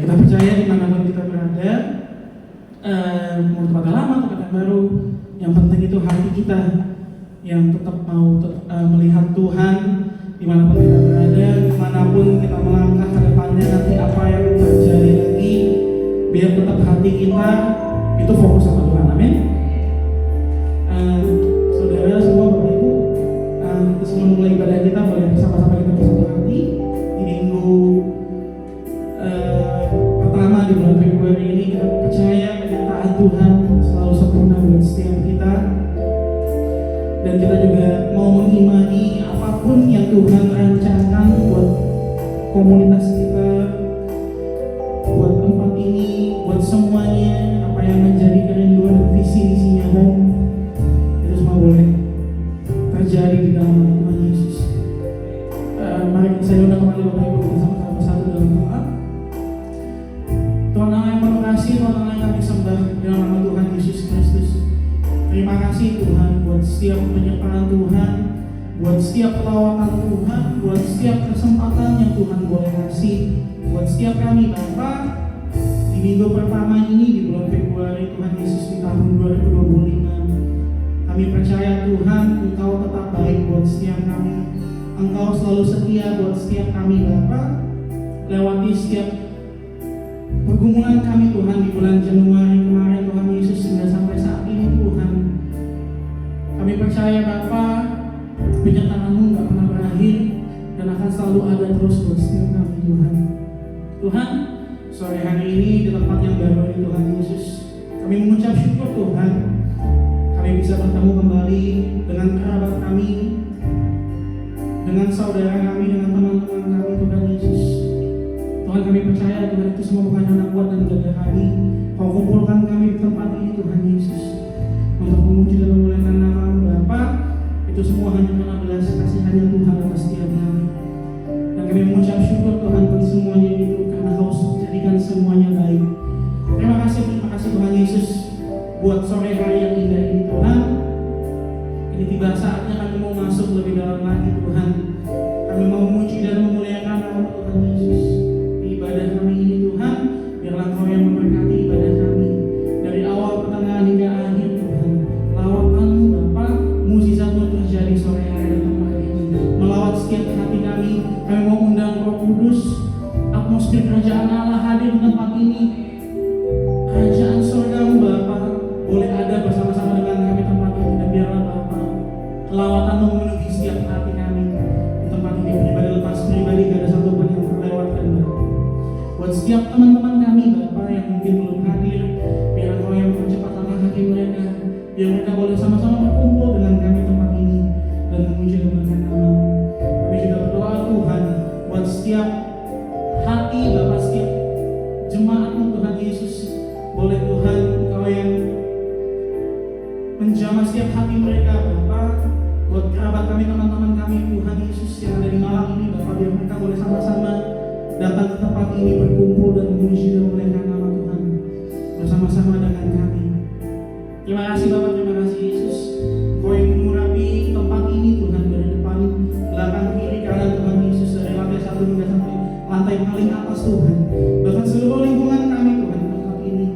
Kita percaya dimanapun kita berada, mau tempat lama, tempat yang baru, yang penting itu hati kita yang tetap mau melihat Tuhan dimanapun kita berada, dimanapun kita melangkah ke depannya, nanti apa yang terjadi lagi, biar tetap hati kita itu fokus sama Tuhan. Amin. Saudara semua, Bapak Ibu, sebelum mulai ibadah kita boleh bersama-sama kita bersatu hati di minggu pertama di bulan Februari ini. Kita percaya penyertaan Tuhan selalu sempurna buat setiap kita, dan kita juga mau mengimani apapun yang Tuhan rancangkan buat komunitas kita, buat tempat ini, buat semuanya, apa yang menjadi kerinduan dan visi misinya Home, itu semua boleh terjadi di dalam nama Tuhan Yesus. Mari saya undang kembali Bapak Ibu bersama-sama bersatu dalam doa. Tuhan Allah yang penuh kasih, Tuhan Allah yang kami sembah dalam nama Tuhan Yesus Kristus. Terima kasih Tuhan buat setiap penyertaan Tuhan, buat setiap pelawatan Tuhan, buat setiap kesempatan yang Tuhan boleh kasih buat setiap kami Bapa di minggu pertama ini di bulan Februari Tuhan Yesus di tahun 2025. Kami percaya Tuhan Engkau tetap baik buat setiap kami, Engkau selalu setia buat setiap kami Bapa, lewati setiap pergumulan kami Tuhan di bulan Januari kemarin Tuhan Yesus, hingga sampai saat ini Tuhan. Kami percaya Bapa, penyertaan-Mu gak pernah berakhir dan akan selalu ada terus buat setiap kami Tuhan. Tuhan, sore hari ini di tempat yang baru ini Tuhan Yesus, kami mengucap syukur Tuhan, kami bisa bertemu kembali dengan kerabat kami, dengan saudara kami, dengan teman-teman kami Tuhan Yesus. Tuhan, kami percaya Tuhan itu semua bukan anak kuat dan jaga kami. Kau kumpulkan kami di tempat ini Tuhan Yesus untuk memuji dan memuliakan nama-Mu Bapa. Itu semua hanya karena belas kasihan-Nya Tuhan atas setiap kami. Dan kami mengucap syukur Tuhan buat semuanya itu, karena Kau jadikan semuanya baik. Terima kasih Tuhan Yesus buat sore hari yang indah ini Tuhan. Ini tiba saatnya kami mau masuk lebih dalam lagi Tuhan. Kami mau memuji dan memuliakan nama Tuhan Yesus di ibadah kami ini Tuhan. Biarlah Kau yang memberkati ibadah kami dari awal, pertengahan hingga akhir Tuhan. Lawatan-Mu Bapa, mukjizat-Mu terjadi sore hari dan tempat ini, melawat setiap hati kami. Kami mau undang Roh Kudus, atmosfer kerajaan Allah hadir di tempat ini. Kerajaan surga-Mu Bapa boleh ada bersama-sama dengan kami tempat ini, dan biarlah Bapa lawatan-Mu memenuhi setiap hati kami di tempat ini. Pribadi lepas pribadi, gak ada satu pun yang terlewatkan Bapa. Buat setiap teman-teman kami Bapa yang mungkin belum hadir, biar Kau yang mempercepat langkah kaki mereka, biar mereka boleh sama-sama berkumpul dengan kami tempat ini dan memuji dan memuliakan nama-Mu. Kami juga berdoa Tuhan buat setiap hati Bapa, setiap jemaat-Mu Tuhan Yesus, boleh Tuhan Kau yang menjamah setiap hati mereka Bapa. Buat kerabat kami, teman-teman kami Tuhan Yesus yang ada di malam ini Bapa, biar mereka boleh sama-sama datang ke tempat ini, berkumpul dan memuji dan memuliakan nama Tuhan bersama-sama dengan kami. Terima kasih Bapak, terima kasih Yesus. Kau yang mengurapi tempat ini Tuhan, dari depan, belakang, kiri, kanan Tuhan Yesus, dari lantai 1 hingga sampai lantai paling atas Tuhan. Bahkan seluruh lingkungan kami Tuhan, tempat ini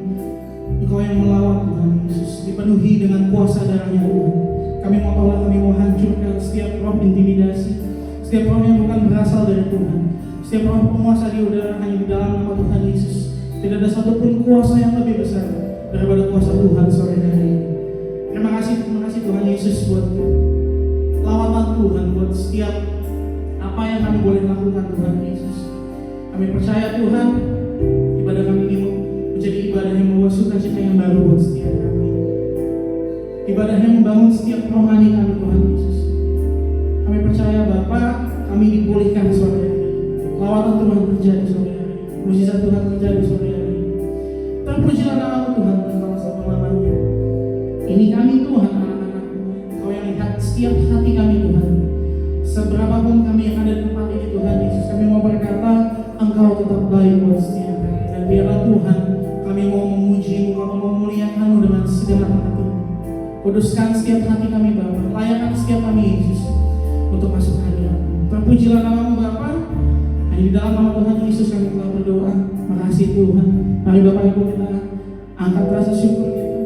Engkau yang melawat Tuhan Yesus, dipenuhi dengan kuasa darah-Nya Tuhan. Kami mau tolak, kami mau hancurkan setiap roh intimidasi, setiap roh yang bukan berasal dari Tuhan, setiap roh penguasa di udara hanya di dalam nama Tuhan Yesus. Tidak ada satupun kuasa yang lebih besar daripada kuasa Tuhan sore hari ini. Terima kasih Tuhan Yesus buat lawatan Tuhan, buat setiap apa yang kami boleh lakukan Tuhan Yesus. Kami percaya Tuhan, ibadah kami ini menjadi ibadah yang membawa sukacita yang baru buat setiap kami. Ibadah yang membangun setiap rohani kami Tuhan Yesus. Kami percaya Bapa, kami dipulihkan sore hari. Lawatan Tuhan terjadi sore hari, mukjizat Tuhan terjadi sore hari. Terpujilah nama Tuhan dalam selama-lamanya. Ini kami Tuhan, anak-anak-Mu. Kau yang lihat setiap hati kami Tuhan. Seberapapun kami yang ada di tempat ini Tuhan Yesus, kami mau berkata Engkau tetap baik buat setiap kami. Dan biarlah Tuhan, kami mau memuji-Mu, kami mau memuliakan-Mu dengan segala hati. Kuduskan setiap hati kami Bapa, layakan setiap kami Yesus untuk masuk hadirat-Mu. Terpujilah nama-Mu Bapa. Hanya Hanya di dalam nama Tuhan Yesus kami telah berdoa. Makasih Tuhan. Mari Bapak Ibu kita angkat rasa syukur kita.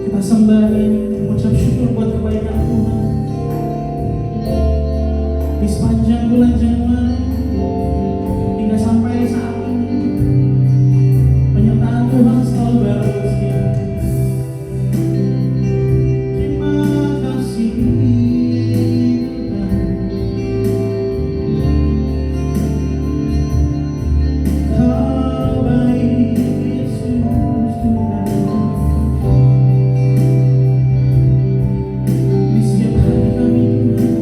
Kita sembah ini, mengucap syukur buat kebaikan Tuhan. Di sepanjang bulan Januari hingga sampai saat ini, penyertaan Tuhan selalu baru setia. Terima kasih Tuhan. Kau baik Yesus Tuhan. Di setiap hari kami Tuhan,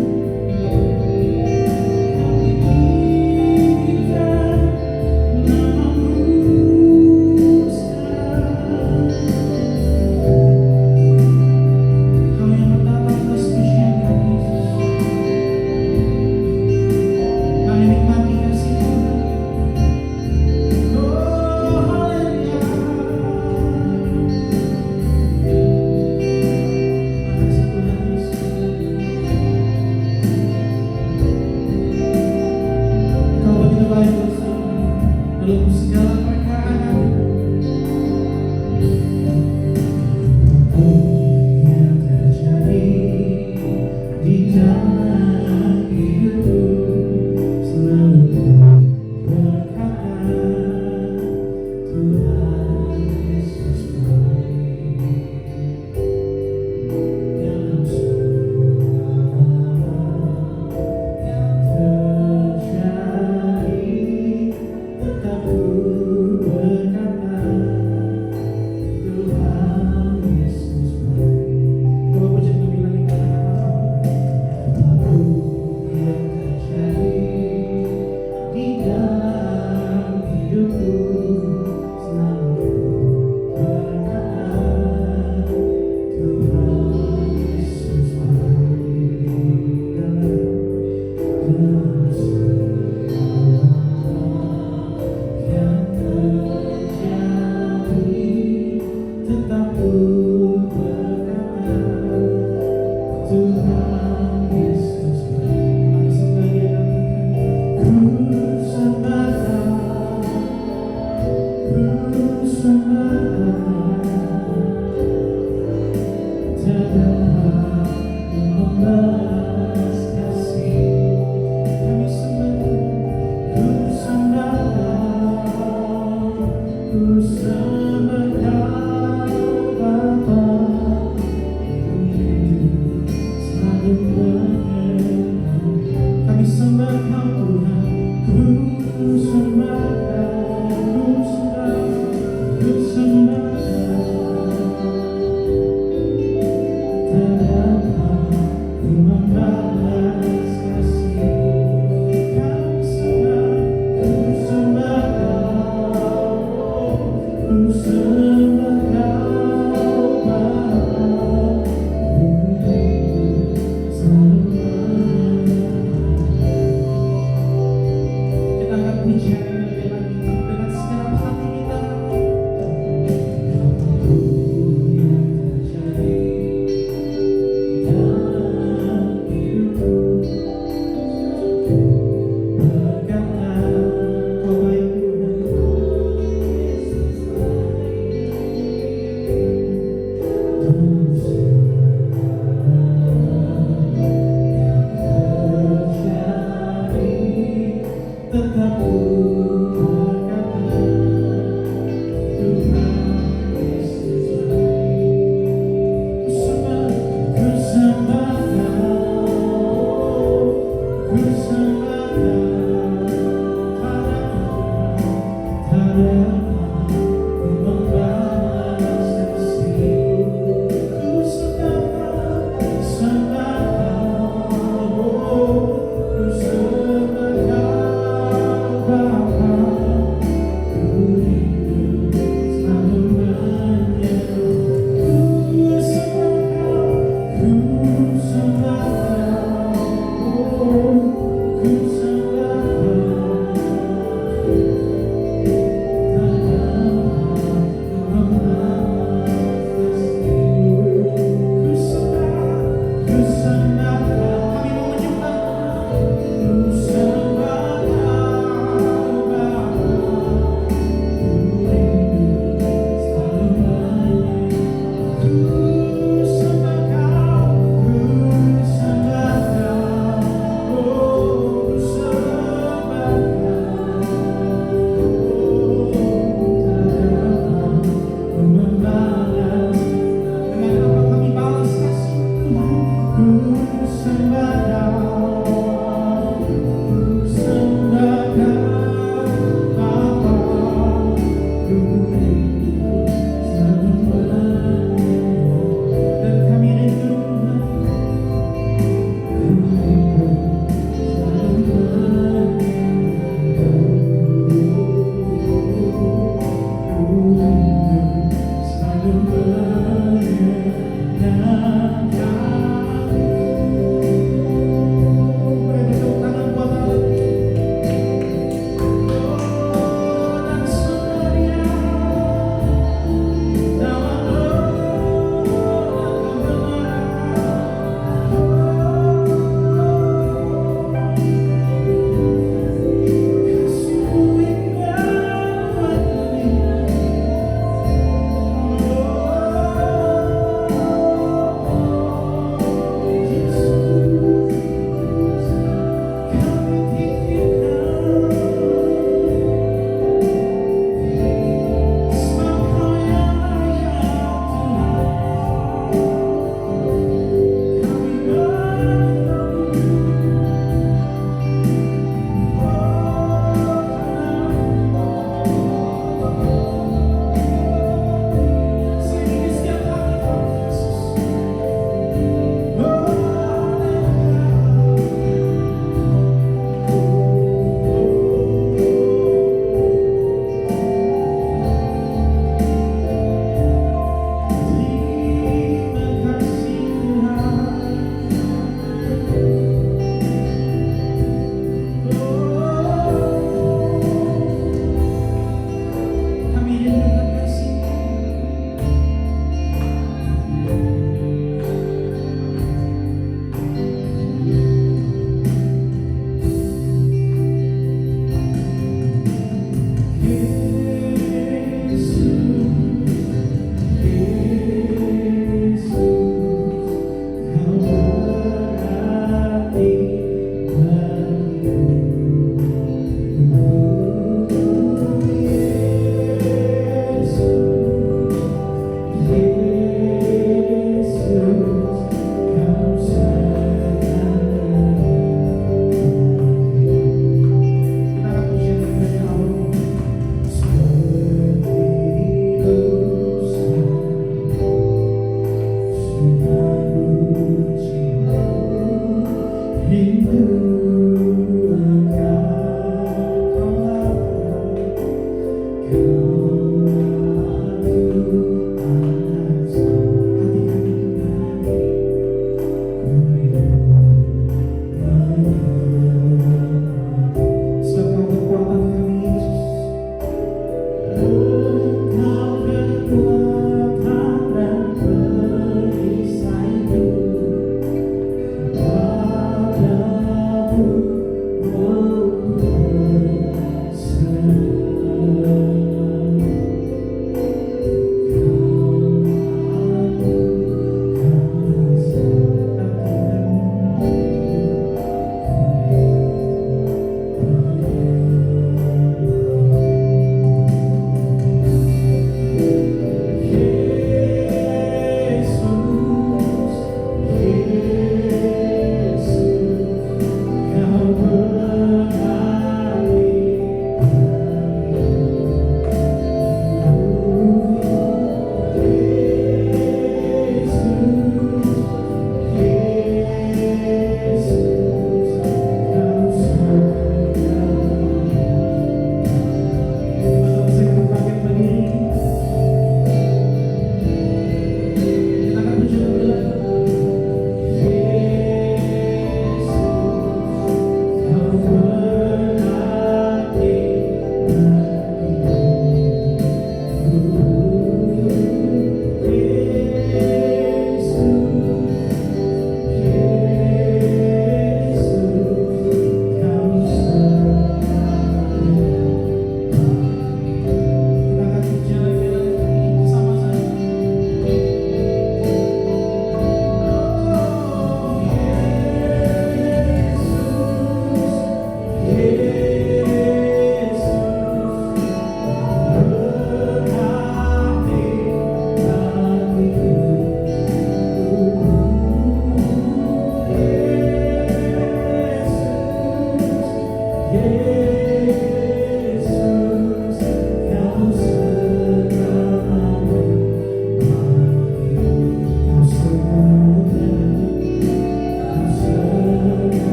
dalam segala perkara yang terjadi di dalam hidupku, selalu berkata Tuhan Yesus baik. Dalam semua yang terjadi, tetap ku berkata Tuhan Yesus baik. Coba puji lebih lagi kata-kata apapun yang terjadi di dalam hidupku, selalu berkata Tuhan Yesus baik. Dalam semua yang terjadi, tetap ku berkata Tuhan Yesus baik. Mari sembah Dia. Ku sembah terdapat membalas kasih. Kami sembah, ku sembah Kau Bapa, selalu menyenangkan. Kami sembah Kau Tuhan, ku sembah ku sembah terdapat ku membalas kasih. Kami sembah ku sembah Kau Bapa, selalu kita akan bicara lebih lagi dengan segenap hati kita. Apapun yang terjadi di dalam hidupku, berkata Kau baik Tuhan. Tetap ku berkata Tuhan Yesus baik. Ku sembah Kau, ku sembah Kau, ku membalas kasih. Ku sembah Kau, ku sembah Kau Bapa, ku rindu selalu menyenangkan. Ku sembah Kau, ku sembah Kau, ku sembah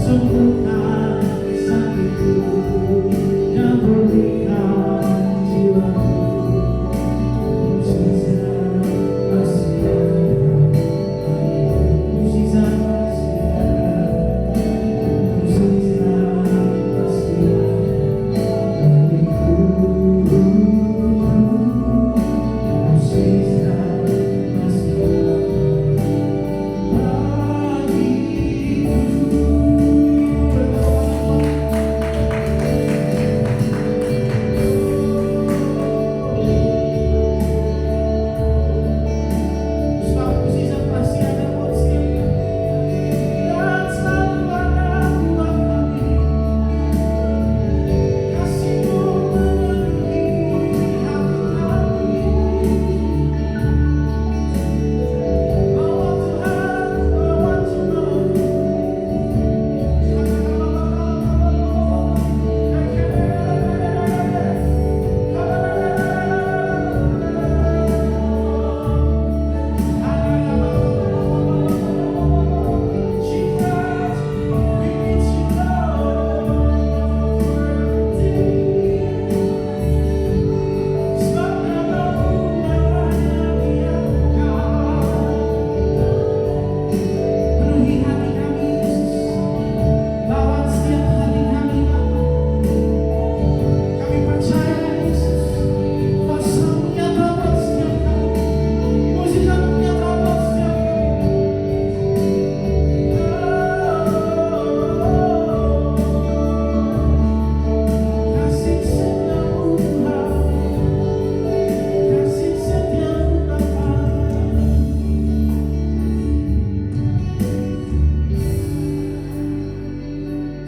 sembuhkan sakitku, yang pulihkan jiwaku.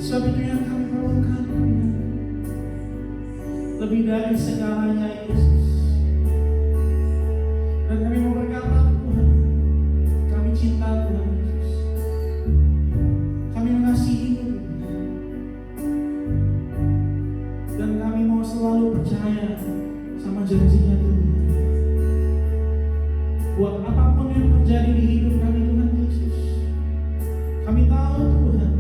Sebab itu yang kami perlukan, lebih dari segalanya Yesus. Dan kami mau berkata, Tuhan, kami cinta Tuhan Yesus. Kami mengasihi-Mu. Dan kami mau selalu percaya sama janji-Nya Tuhan. Buat apapun yang terjadi di hidup kami Tuhan Yesus, kami tahu Tuhan,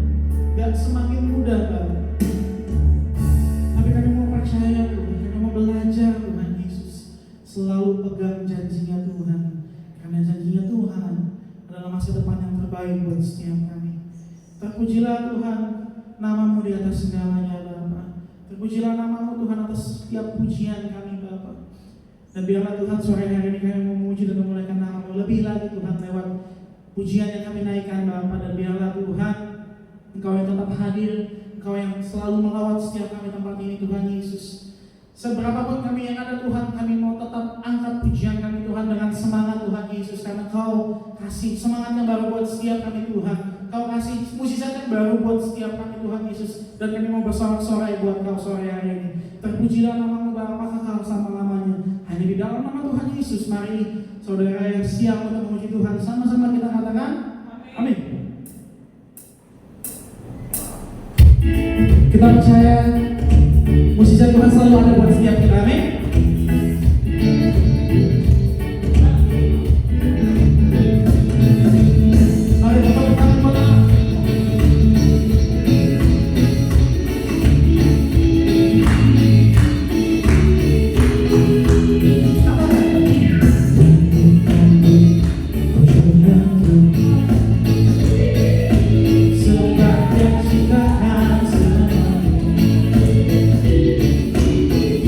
gak semakin mudah Bapak. Tapi kami mau percaya Tuhan, kami mau belajar Tuhan Yesus selalu pegang janjinya Tuhan. Karena janjinya Tuhan adalah masa depan yang terbaik buat setiap kami. Terpujilah Tuhan nama-Mu di atas segalanya Bapak. Terpujilah nama-Mu Tuhan atas setiap pujian kami Bapak. Dan biarlah Tuhan sore hari ini kami memuji dan memuliakan nama-Mu lebih lagi Tuhan lewat pujian yang kami naikkan Bapak. Dan biarlah Tuhan Engkau yang tetap hadir, Engkau yang selalu melawat setiap kami tempat ini Tuhan Yesus. Seberapapun kami yang ada Tuhan, kami mau tetap angkat pujian kami Tuhan dengan semangat Tuhan Yesus. Karena Kau kasih semangat yang baru buat setiap kami Tuhan. Kau kasih mukjizat yang baru buat setiap kami Tuhan Yesus. Dan kami mau bersorak-sorai buat Kau sore hari ini. Terpujilah nama-Mu Bapa kekal selama-lamanya. Hanya di dalam nama Tuhan Yesus, mari saudara yang siap untuk memuji Tuhan, sama-sama kita katakan amin. Kita percaya mukjizat Tuhan selalu ada buat setiap kita, amin. Mari kita bertangan pada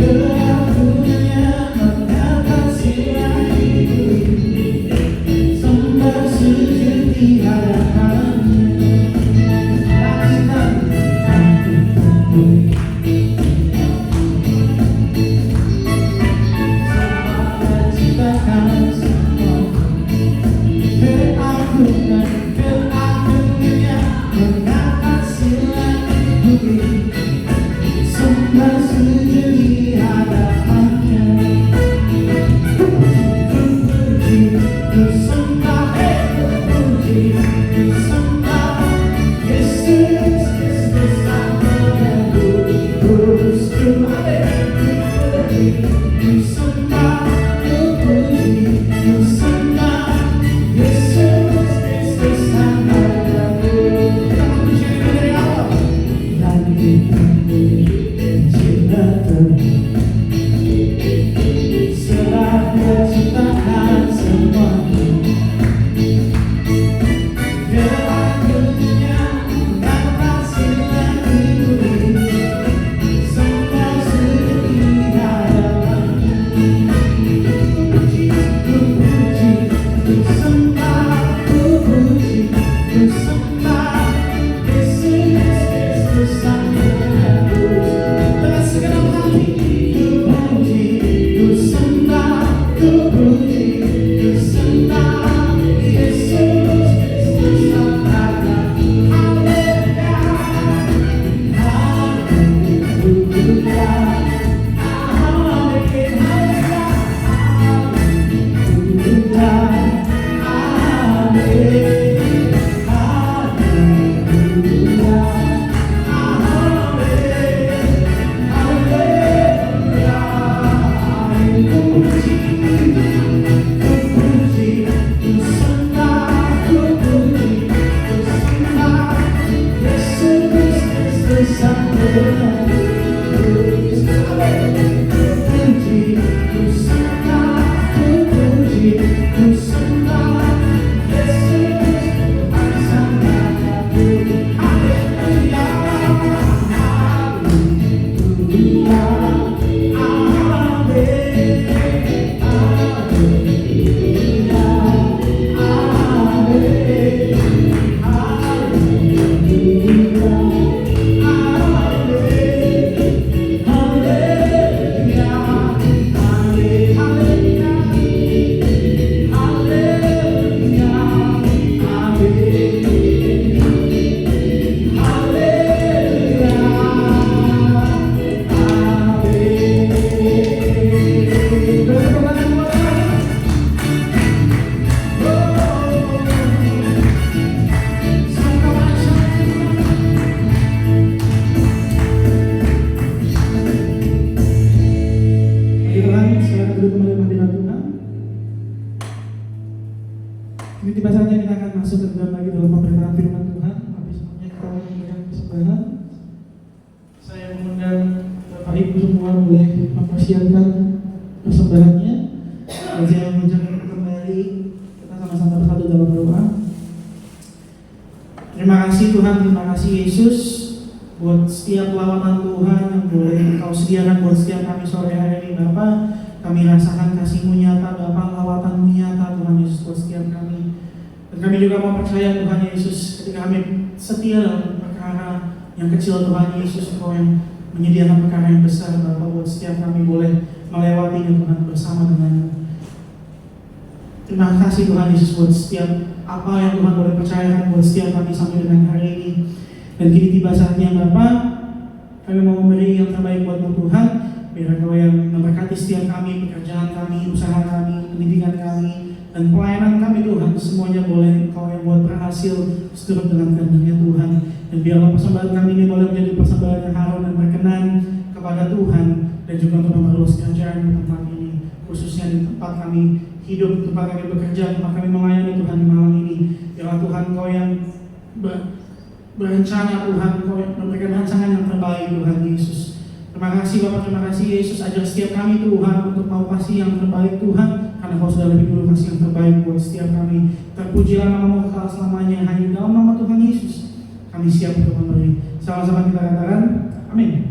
Good. Tiba-tiba saja kita akan masuk ke dalam lagi dalam pemberitaan firman Tuhan. Habis sebelumnya kita memberikan persembahan. Saya mengundang Bapak Ibu semua boleh mempersiapkan persembahannya. Dan saya mengucapkan kembali kita sama-sama bersatu dalam doa. Terima kasih Tuhan, terima kasih Yesus buat setiap lawatan Tuhan yang boleh Engkau sediakan buat setiap kami sore hari ini Bapa. Kami rasakan kasih-Mu nyata Bapa, lawatan-Mu nyata Tuhan Yesus buat setiap kami. Dan kami juga mau percaya Tuhan Yesus ketika kami setia dalam perkara yang kecil Tuhan Yesus, Engkau yang menyediakan perkara yang besar Bapa buat setiap kami boleh melewatinya Tuhan bersama dengan-Mu. Terima kasih Tuhan Yesus buat setiap apa yang Tuhan boleh percayakan buat setiap kami sampai dengan hari ini. Dan kini tiba saatnya Bapa, kami mau memberi yang terbaik buat-Mu Tuhan. Biar Engkau yang memberkati setiap kami, pekerjaan kami, usaha kami, pendidikan kami, dan pelayanan kami Tuhan. Semuanya boleh Engkau yang buat berhasil seturut dengan kehendaknya Tuhan. Dan biarlah persembahan kami ini boleh menjadi persembahan yang harum dan berkenan kepada Tuhan. Dan juga untuk memperluas kerjaan di tempat ini, khususnya di tempat kami hidup, di tempat kami bekerja, di tempat kami melayani Tuhan di malam ini. Biarlah Tuhan Engkau yang berencana Tuhan, Engkau yang memberikan rancangan yang terbaik Tuhan Yesus. Terima kasih Bapak, terima kasih Yesus. Ajar setiap kami Tuhan untuk mau kasih yang terbaik Tuhan, karena Kau sudah lebih dulu kasih yang terbaik buat setiap kami. Terpujilah nama-Mu kekal selamanya. Hanya dalam nama Tuhan Yesus kami siap untuk memberi. Sama-sama kita katakan amin.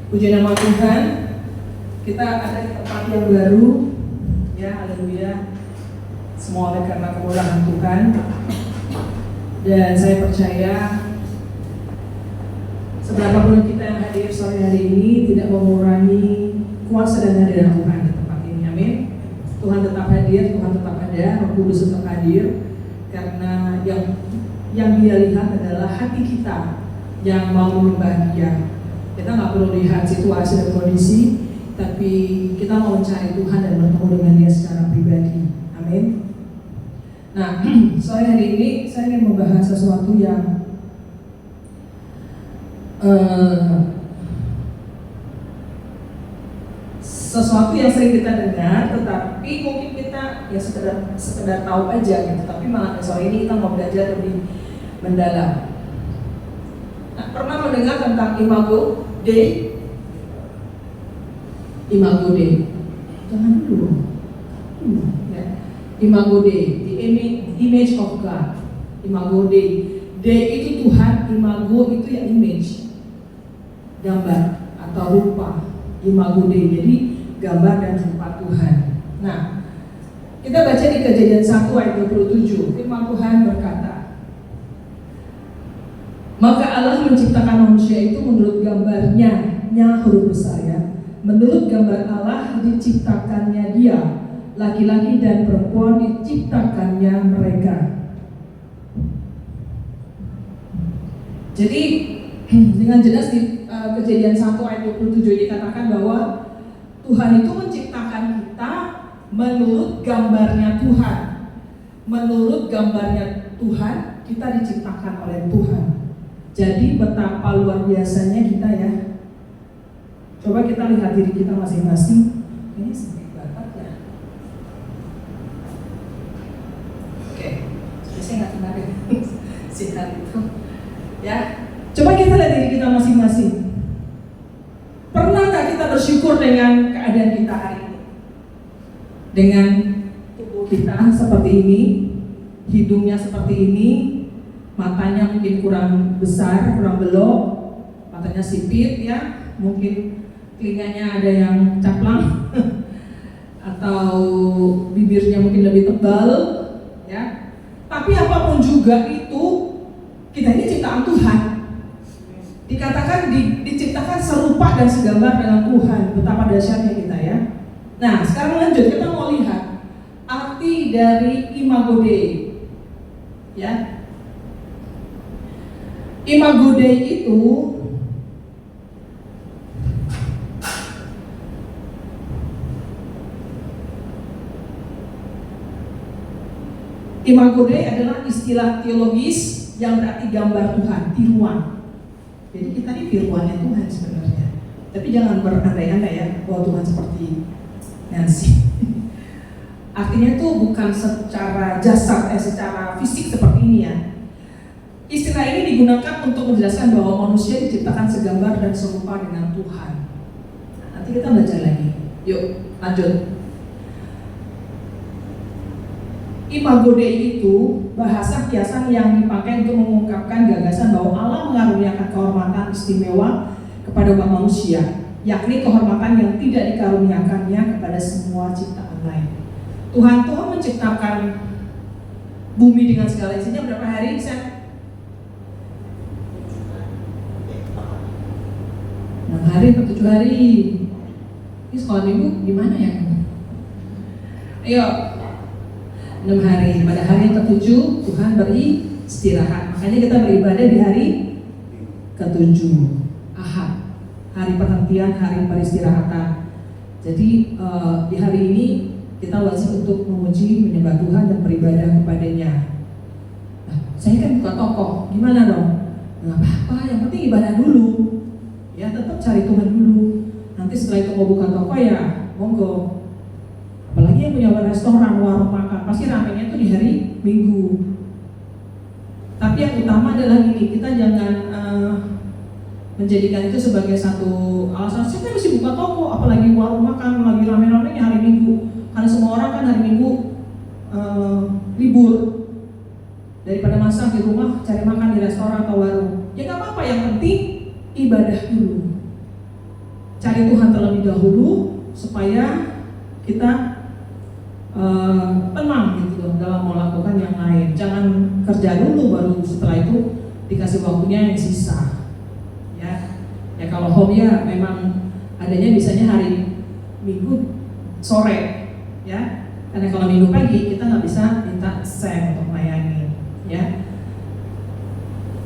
Puji nama Tuhan, kita ada di tempat yang baru, ya, haleluya. Semua oleh karena kemurahan Tuhan. Dan saya percaya seberapapun kita yang hadir sore hari ini tidak mengurangi kuasa dan hadirat Tuhan di tempat ini, amin. Tuhan tetap hadir, Tuhan tetap ada, Roh Kudus tetap hadir, karena yang Dia lihat adalah hati kita yang mau menyembah Dia. Kita nggak perlu lihat situasi dan kondisi, tapi kita mau mencari Tuhan dan bertemu dengan Dia secara pribadi. Amin. Nah, sore hari ini saya ingin membahas sesuatu yang sering kita dengar, tetapi mungkin kita ya sekedar tahu aja gitu. Tapi malah sore ini kita mau belajar lebih mendalam. Nah, pernah mendengar tentang Imago Dei? Imago Dei. Jangan dulu. Ya. Imago Dei, the image of God. Imago Dei. Dei itu Tuhan, imago itu ya image, gambar atau rupa. Imago Dei, jadi gambar dan rupa Tuhan. Nah, kita baca di Kejadian 1 ayat 27. Firman Tuhan berkata, maka Allah menciptakan manusia itu menurut gambarnya, huruf besar ya. Menurut gambar Allah diciptakannya dia, laki-laki dan perempuan diciptakannya mereka. Jadi dengan jelas di Kejadian 1 ayat 27 dikatakan bahwa Tuhan itu menciptakan kita menurut gambarnya Tuhan. Menurut gambarnya Tuhan, kita diciptakan oleh Tuhan. Jadi betapa luar biasanya kita ya. Coba kita lihat diri kita masing-masing. dengan tubuh kita seperti ini, hidungnya seperti ini, matanya mungkin kurang besar, kurang belok, matanya sipit ya, mungkin telinganya ada yang caplang atau bibirnya mungkin lebih tebal ya. Tapi apapun juga itu, kita ini ciptaan Tuhan. Dikatakan diciptakan serupa dan segambar dengan Tuhan. Betapa dahsyatnya kita ya. Nah, sekarang lanjut, kita mau lihat arti dari Imago Dei. Ya. Imago Dei itu Imago Dei adalah istilah teologis yang berarti gambar Tuhan, tiruan. Jadi kita ini tiruannya Tuhan sebenarnya. Tapi jangan berandai-andai ya bahwa Tuhan seperti Nancy. Artinya itu bukan secara jasad, secara fisik seperti ini ya. Istilah ini digunakan untuk menjelaskan bahwa manusia diciptakan segambar dan serupa dengan Tuhan. Nah, nanti kita baca lagi. Yuk, lanjut. Imago Dei itu bahasa kiasan yang dipakai untuk mengungkapkan gagasan bahwa Allah mengaruniakan kehormatan istimewa kepada umat manusia, yakni kehormatan yang tidak dikaruniakannya kepada semua ciptaan lain. Tuhan menciptakan bumi dengan segala isinya berapa hari? 6 hari atau 7 hari? Ini sekolah minggu gimana ya? Ayo, 6 hari. Pada hari yang ke-7 Tuhan beristirahat. Makanya kita beribadah di hari ke-7, Ahad, hari perhentian, hari peristirahatan. Jadi di hari ini kita wajib untuk memuji, menyembah Tuhan dan beribadah kepadanya. Nah, saya kan buka toko, gimana dong? Nggak apa-apa, yang penting ibadah dulu. Ya, tetap cari Tuhan dulu. Nanti setelah itu mau buka toko ya, monggo. Apalagi yang punya restoran, warung makan, pasti ramenya itu di hari Minggu. Tapi yang utama adalah ini, kita jangan menjadikan itu sebagai satu alasan. Saya kan mesti buka toko, apalagi warung makan, lagi rame-ramenya hari Minggu. Karena semua orang kan hari Minggu libur. Daripada masak di rumah, cari makan di restoran atau warung. Ya nggak apa-apa, yang penting ibadah dulu. Cari Tuhan terlebih dahulu supaya kita tenang gitu loh dalam melakukan yang lain. Jangan kerja dulu baru setelah itu dikasih waktunya yang sisa. Ya kalau home ya memang adanya biasanya hari Minggu sore ya. Karena kalau Minggu pagi kita nggak bisa minta Sam untuk melayani ya.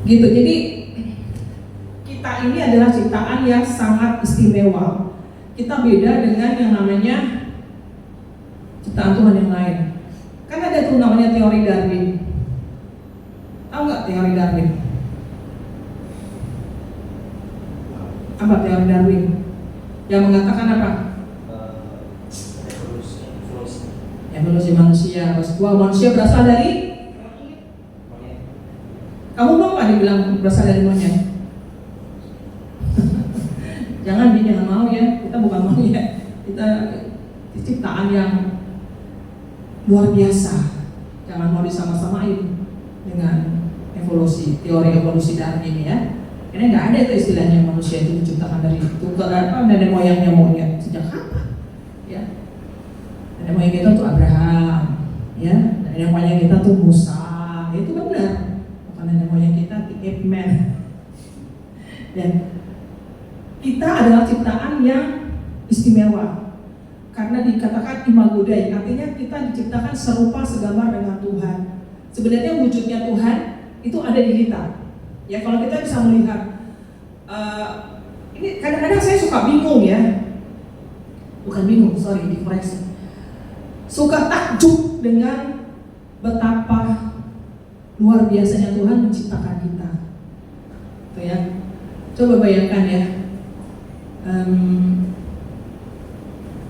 Gitu. Jadi kita ini adalah ciptaan yang sangat istimewa. Kita beda dengan yang namanya ciptaan Tuhan yang lain. Kan ada tuh namanya teori Darwin. Tahu nggak teori Darwin? Apa teori Darwin? Yang mengatakan apa? Evolusi manusia. Bahwa manusia berasal dari kamu mau nggak dibilang berasal dari monyet? Jangan mau ya. Kita bukan monyet. Kita ciptaan yang luar biasa. Jangan mau disama-samain dengan evolusi, teori evolusi Darwin ya. Karena nggak ada itu istilahnya manusia itu diciptakan dari itu nenek moyangnya monyet. Sejak kapan? Ya. Nenek moyang kita tuh Abraham, ya. Nenek moyang kita tuh Musa. Itu benar. Bukan nenek moyang kita caveman. Dan kita adalah ciptaan yang istimewa. Karena dikatakan Imago Dei, artinya kita diciptakan serupa segambar dengan Tuhan. Sebenarnya wujudnya Tuhan itu ada di kita. Ya kalau kita bisa melihat, ini kadang-kadang saya suka bingung ya, bukan bingung, sorry dikoreksi, suka takjub dengan betapa luar biasanya Tuhan menciptakan kita. Tuh ya, coba bayangkan ya.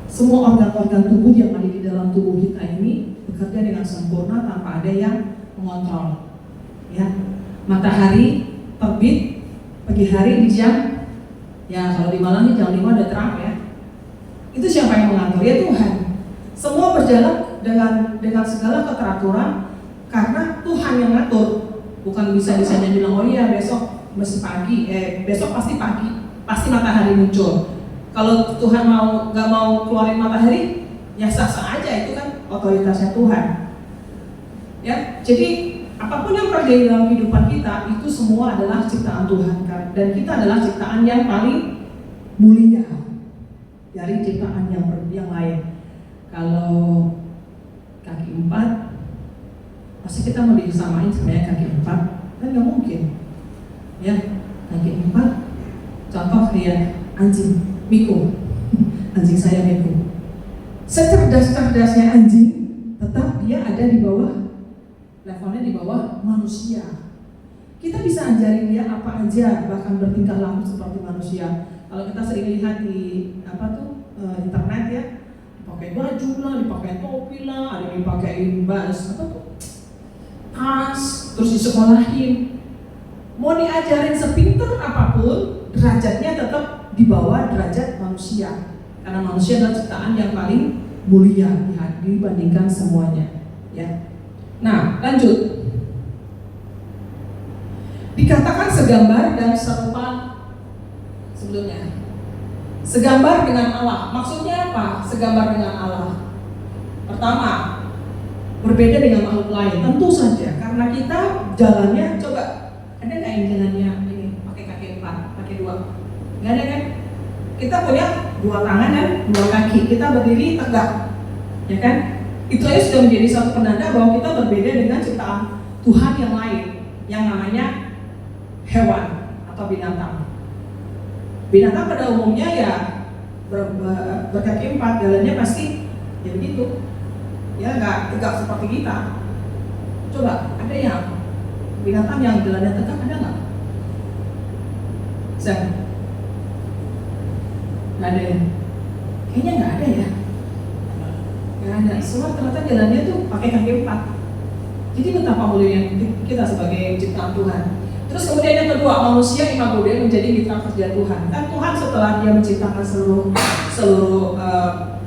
Semua organ-organ tubuh yang ada di dalam tubuh kita ini bekerja dengan sempurna tanpa ada yang mengontrol. Ya, matahari terbit pagi hari di jam, ya kalau di Malang jam 5 udah terang ya. Itu siapa yang mengatur? Ya Tuhan. Semua berjalan dengan segala keteraturan karena Tuhan yang ngatur. Bukan bisa-bisanya bilang, oh iya besok mesti pagi, besok pasti pagi, pasti matahari muncul. Kalau Tuhan nggak mau keluarin matahari, ya sah-sah aja, itu kan otoritasnya Tuhan. Ya, jadi apapun yang terjadi dalam kehidupan kita itu semua adalah ciptaan Tuhan kan, dan kita adalah ciptaan yang paling mulia dari ciptaan yang lain. Kalau kaki 4, pasti kita mau disamain sebenarnya kaki 4 kan nggak mungkin. Ya, kaki 4, contoh kayak anjing Miko, anjing saya Miko. Secerdas-cerdasnya anjing, tetap dia ada di bawah, levelnya di bawah manusia. Kita bisa ajarin dia apa aja, bahkan bertingkah laku seperti manusia. Kalau kita sering lihat di internet ya, dipakai baju lah, dipakai topi lah, ada yang dipakai tas, terus disekolahin. Mau diajarin sepinter apapun, derajatnya tetap di bawah derajat manusia. Karena manusia adalah ciptaan yang paling mulia dibandingkan semuanya. Ya. Nah, lanjut. Dikatakan segambar dan serupa sebelumnya. Segambar dengan Allah. Maksudnya apa? Segambar dengan Allah. Pertama, berbeda dengan makhluk lain. Tentu saja, karena kita jalannya, coba ada nggak yang jalannya ini pakai kaki 4, pakai 2? Nggak ada kan? Kita punya 2 tangan dan 2 kaki. Kita berdiri tegak, ya kan? Itu aja sudah menjadi satu penanda bahwa kita berbeda dengan ciptaan Tuhan yang lain, yang namanya hewan atau binatang. Binatang pada umumnya ya berkaki 4, jalannya pasti ya begitu, ya nggak tegak seperti kita. Coba ada yang binatang yang jalannya tegak, ada nggak? Nggak ada ya? Kayaknya nggak ada ya. Nggak ada. Semua ternyata jalannya tuh pakai kaki 4. Jadi betapa mulianya kita sebagai ciptaan Tuhan. Terus kemudian yang kedua, manusia imago Dei menjadi mitra kerja Tuhan. Kan Tuhan setelah dia menciptakan seluruh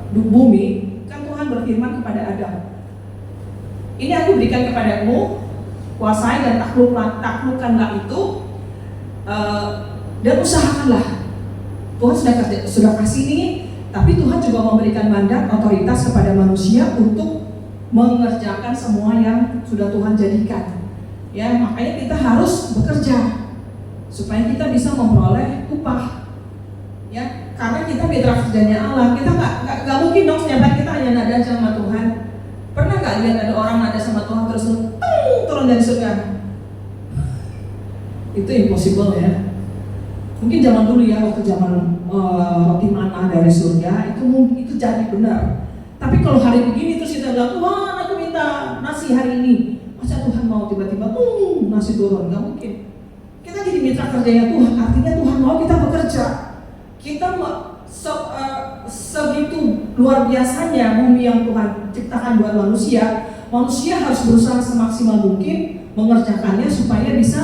bumi, kan Tuhan berfirman kepada Adam, ini aku berikan kepadamu, kuasai dan taklukkanlah itu, dan usahakanlah. Tuhan sudah kasih ini, tapi Tuhan juga memberikan mandat otoritas kepada manusia untuk mengerjakan semua yang sudah Tuhan jadikan. Ya, makanya kita harus bekerja supaya kita bisa memperoleh upah. Ya, karena kita mitra kerjanya Allah. Kita nggak mungkin dong setiap hari kita hanya nada sama Tuhan. Pernah nggak lihat ada orang nada sama Tuhan terus turun dari surga? Itu impossible ya. Mungkin zaman dulu ya, waktu zaman roti mana dari surga itu jadi benar. Tapi kalau hari begini terus kita bilang, Tuhan aku minta nasi hari ini, masa Tuhan mau tiba-tiba nasi turun? Nggak mungkin. Kita jadi mitra kerjanya Tuhan, artinya Tuhan mau kita bekerja. Kita segitu luar biasanya bumi yang Tuhan ciptakan buat manusia. Manusia harus berusaha semaksimal mungkin mengerjakannya supaya bisa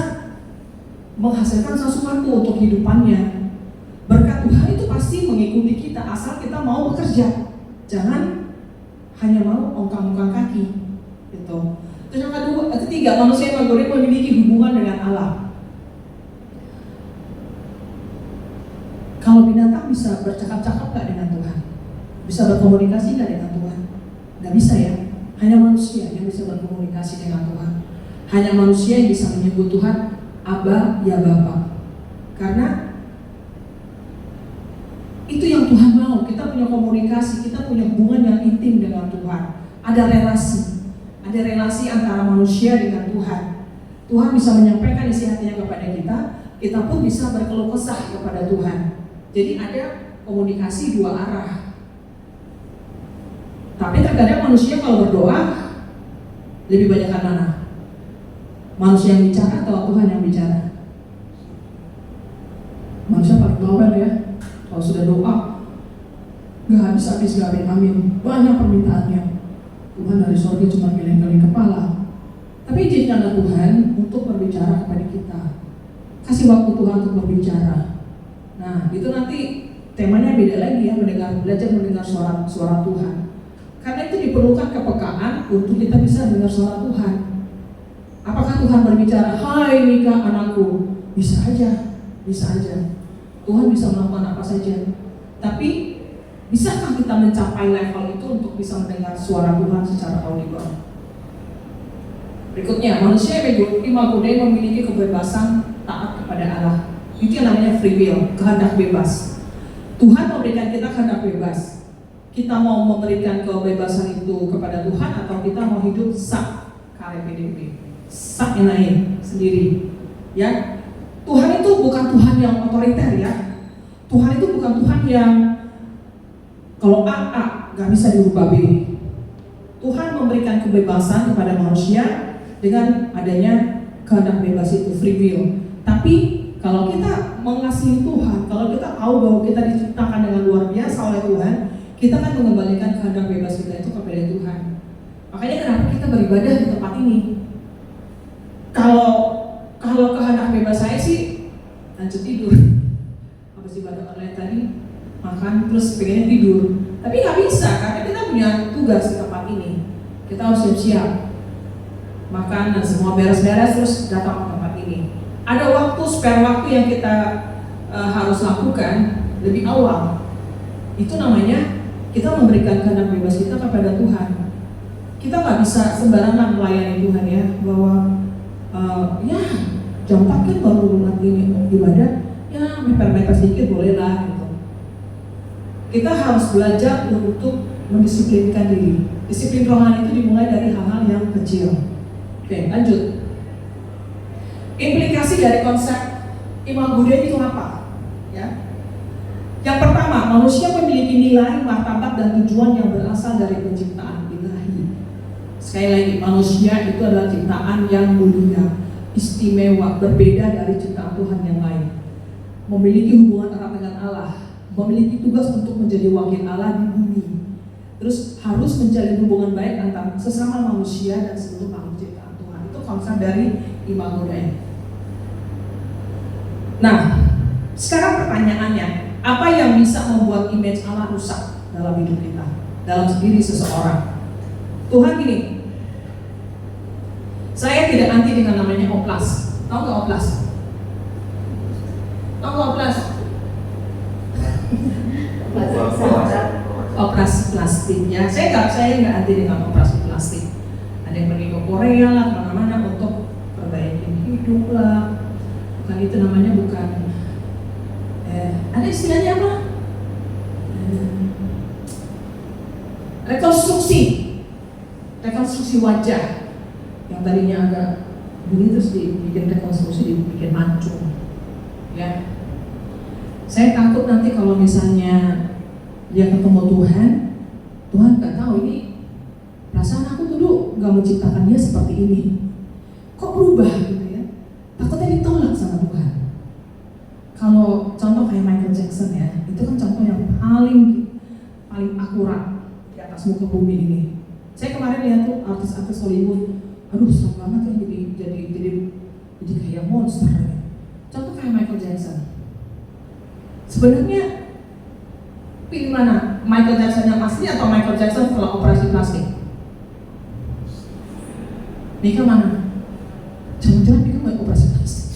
menghasilkan sesuatu untuk kehidupannya. Berkat Tuhan itu pasti mengikuti kita asal kita mau bekerja. Jangan hanya mau ongkang-ongkang kaki. Gitu. Terus yang ketiga, manusia imago Dei memiliki hubungan dengan Allah. Kalau binatang bisa bercakap-cakap nggak dengan Tuhan? Bisa berkomunikasi nggak dengan Tuhan? Nggak bisa ya. Hanya manusia yang bisa berkomunikasi dengan Tuhan. Hanya manusia yang bisa menyebut Tuhan Aba ya Bapa. Karena itu yang Tuhan mau. Kita punya komunikasi, kita punya hubungan yang intim dengan Tuhan. Ada relasi antara manusia dengan Tuhan. Tuhan bisa menyampaikan isi hatinya kepada kita, kita pun bisa berkeluh kesah kepada Tuhan. Jadi ada komunikasi 2 arah. Tapi terkadang manusia kalau berdoa lebih banyak mana? Manusia yang bicara atau Tuhan yang bicara? Manusia paling bawel ya. Kalau sudah doa nggak habis-habis, nggak amin, banyak permintaannya. Tuhan dari surga cuma geleng-geleng kepala. Tapi izinkanlah Tuhan untuk berbicara kepada kita. Kasih waktu Tuhan untuk berbicara. Nah, itu nanti temanya beda lagi ya, belajar mendengar suara Tuhan. Karena diperlukan kepekaan untuk kita bisa dengar suara Tuhan. Apakah Tuhan berbicara, "Hai Mika anakku"? Bisa aja, bisa aja. Tuhan bisa melakukan apa saja. Tapi bisakah kita mencapai level itu untuk bisa mendengar suara Tuhan secara audible? Berikutnya, manusia Imago Dei memiliki kebebasan taat kepada Allah. Itu yang namanya free will, kehendak bebas. Tuhan memberikan kita kehendak bebas. Kita mau memberikan kebebasan itu kepada Tuhan atau kita mau hidup sak KPDP, sak enain sendiri. Ya, Tuhan itu bukan Tuhan yang otoriter ya. Tuhan itu bukan Tuhan yang kalau A gak bisa dirubah B. Tuhan memberikan kebebasan kepada manusia dengan adanya kehendak bebas itu, free will. Tapi kalau kita mengasihi Tuhan, kalau kita tahu bahwa kita diciptakan dengan luar biasa oleh Tuhan, kita akan mengembalikan kehendak bebas kita itu kepada Tuhan. Makanya kenapa kita beribadah di tempat ini? Kalau kehendak bebas saya sih lanjut tidur. Habis ibadah online tadi makan terus pengennya tidur. Tapi nggak bisa karena kita punya tugas di tempat ini. Kita harus siap-siap makan dan semua beres-beres terus datang ke tempat ini. Ada waktu, spare waktu yang kita harus lakukan lebih awal. Itu namanya kita memberikan kehendak bebas kita kepada Tuhan. Kita nggak bisa sembarangan melayani Tuhan ya, bahwa ya jam 4 kan baru ini ibadah, ya mepet-mepet sedikit boleh lah gitu. Kita harus belajar untuk mendisiplinkan diri. Disiplin rohani itu dimulai dari hal-hal yang kecil. Oke, lanjut. Implikasi dari konsep Imago Dei itu apa? Ya. Yang pertama, manusia memiliki nilai, martabat, dan tujuan yang berasal dari penciptaan ilahi. Sekali lagi, manusia itu adalah ciptaan yang mulia, istimewa, berbeda dari ciptaan Tuhan yang lain. Memiliki hubungan erat dengan Allah, memiliki tugas untuk menjadi wakil Allah di bumi. Terus harus menjalin hubungan baik antara sesama manusia dan seluruh makhluk ciptaan Tuhan. Itu konsep dari Imago Dei. Nah, sekarang pertanyaannya, apa yang bisa membuat image Allah rusak dalam hidup kita, dalam diri seseorang? Tuhan gini, saya tidak anti dengan namanya oplas. Tahu nggak oplas? Tahu nggak oplas? Operasi plastik ya. Saya nggak anti dengan operasi plastik. Ada yang pergi ke Korea lah, kemana-mana untuk perbaiki hidup lah. Bukan itu namanya, bukan. Ada istilahnya apa? Rekonstruksi wajah yang tadinya agak begini terus dibikin rekonstruksi, dibikin mancung. Ya. Saya takut nanti kalau misalnya dia ketemu Tuhan nggak tahu ini perasaan aku dulu nggak menciptakan dia seperti ini, kok berubah gitu ya. Takutnya ditolak sama Tuhan. Kalau contoh kayak Michael Jackson ya, itu kan contoh yang paling akurat di atas muka bumi ini. Saya kemarin lihat tuh artis-artis Hollywood, aduh serem banget ya, jadi kayak monster ya. Contoh kayak Michael Jackson. Sebenarnya pilih mana? Michael Jackson yang asli atau Michael Jackson setelah operasi plastik? Mika mana? Jangan-jangan Mika mau operasi plastik.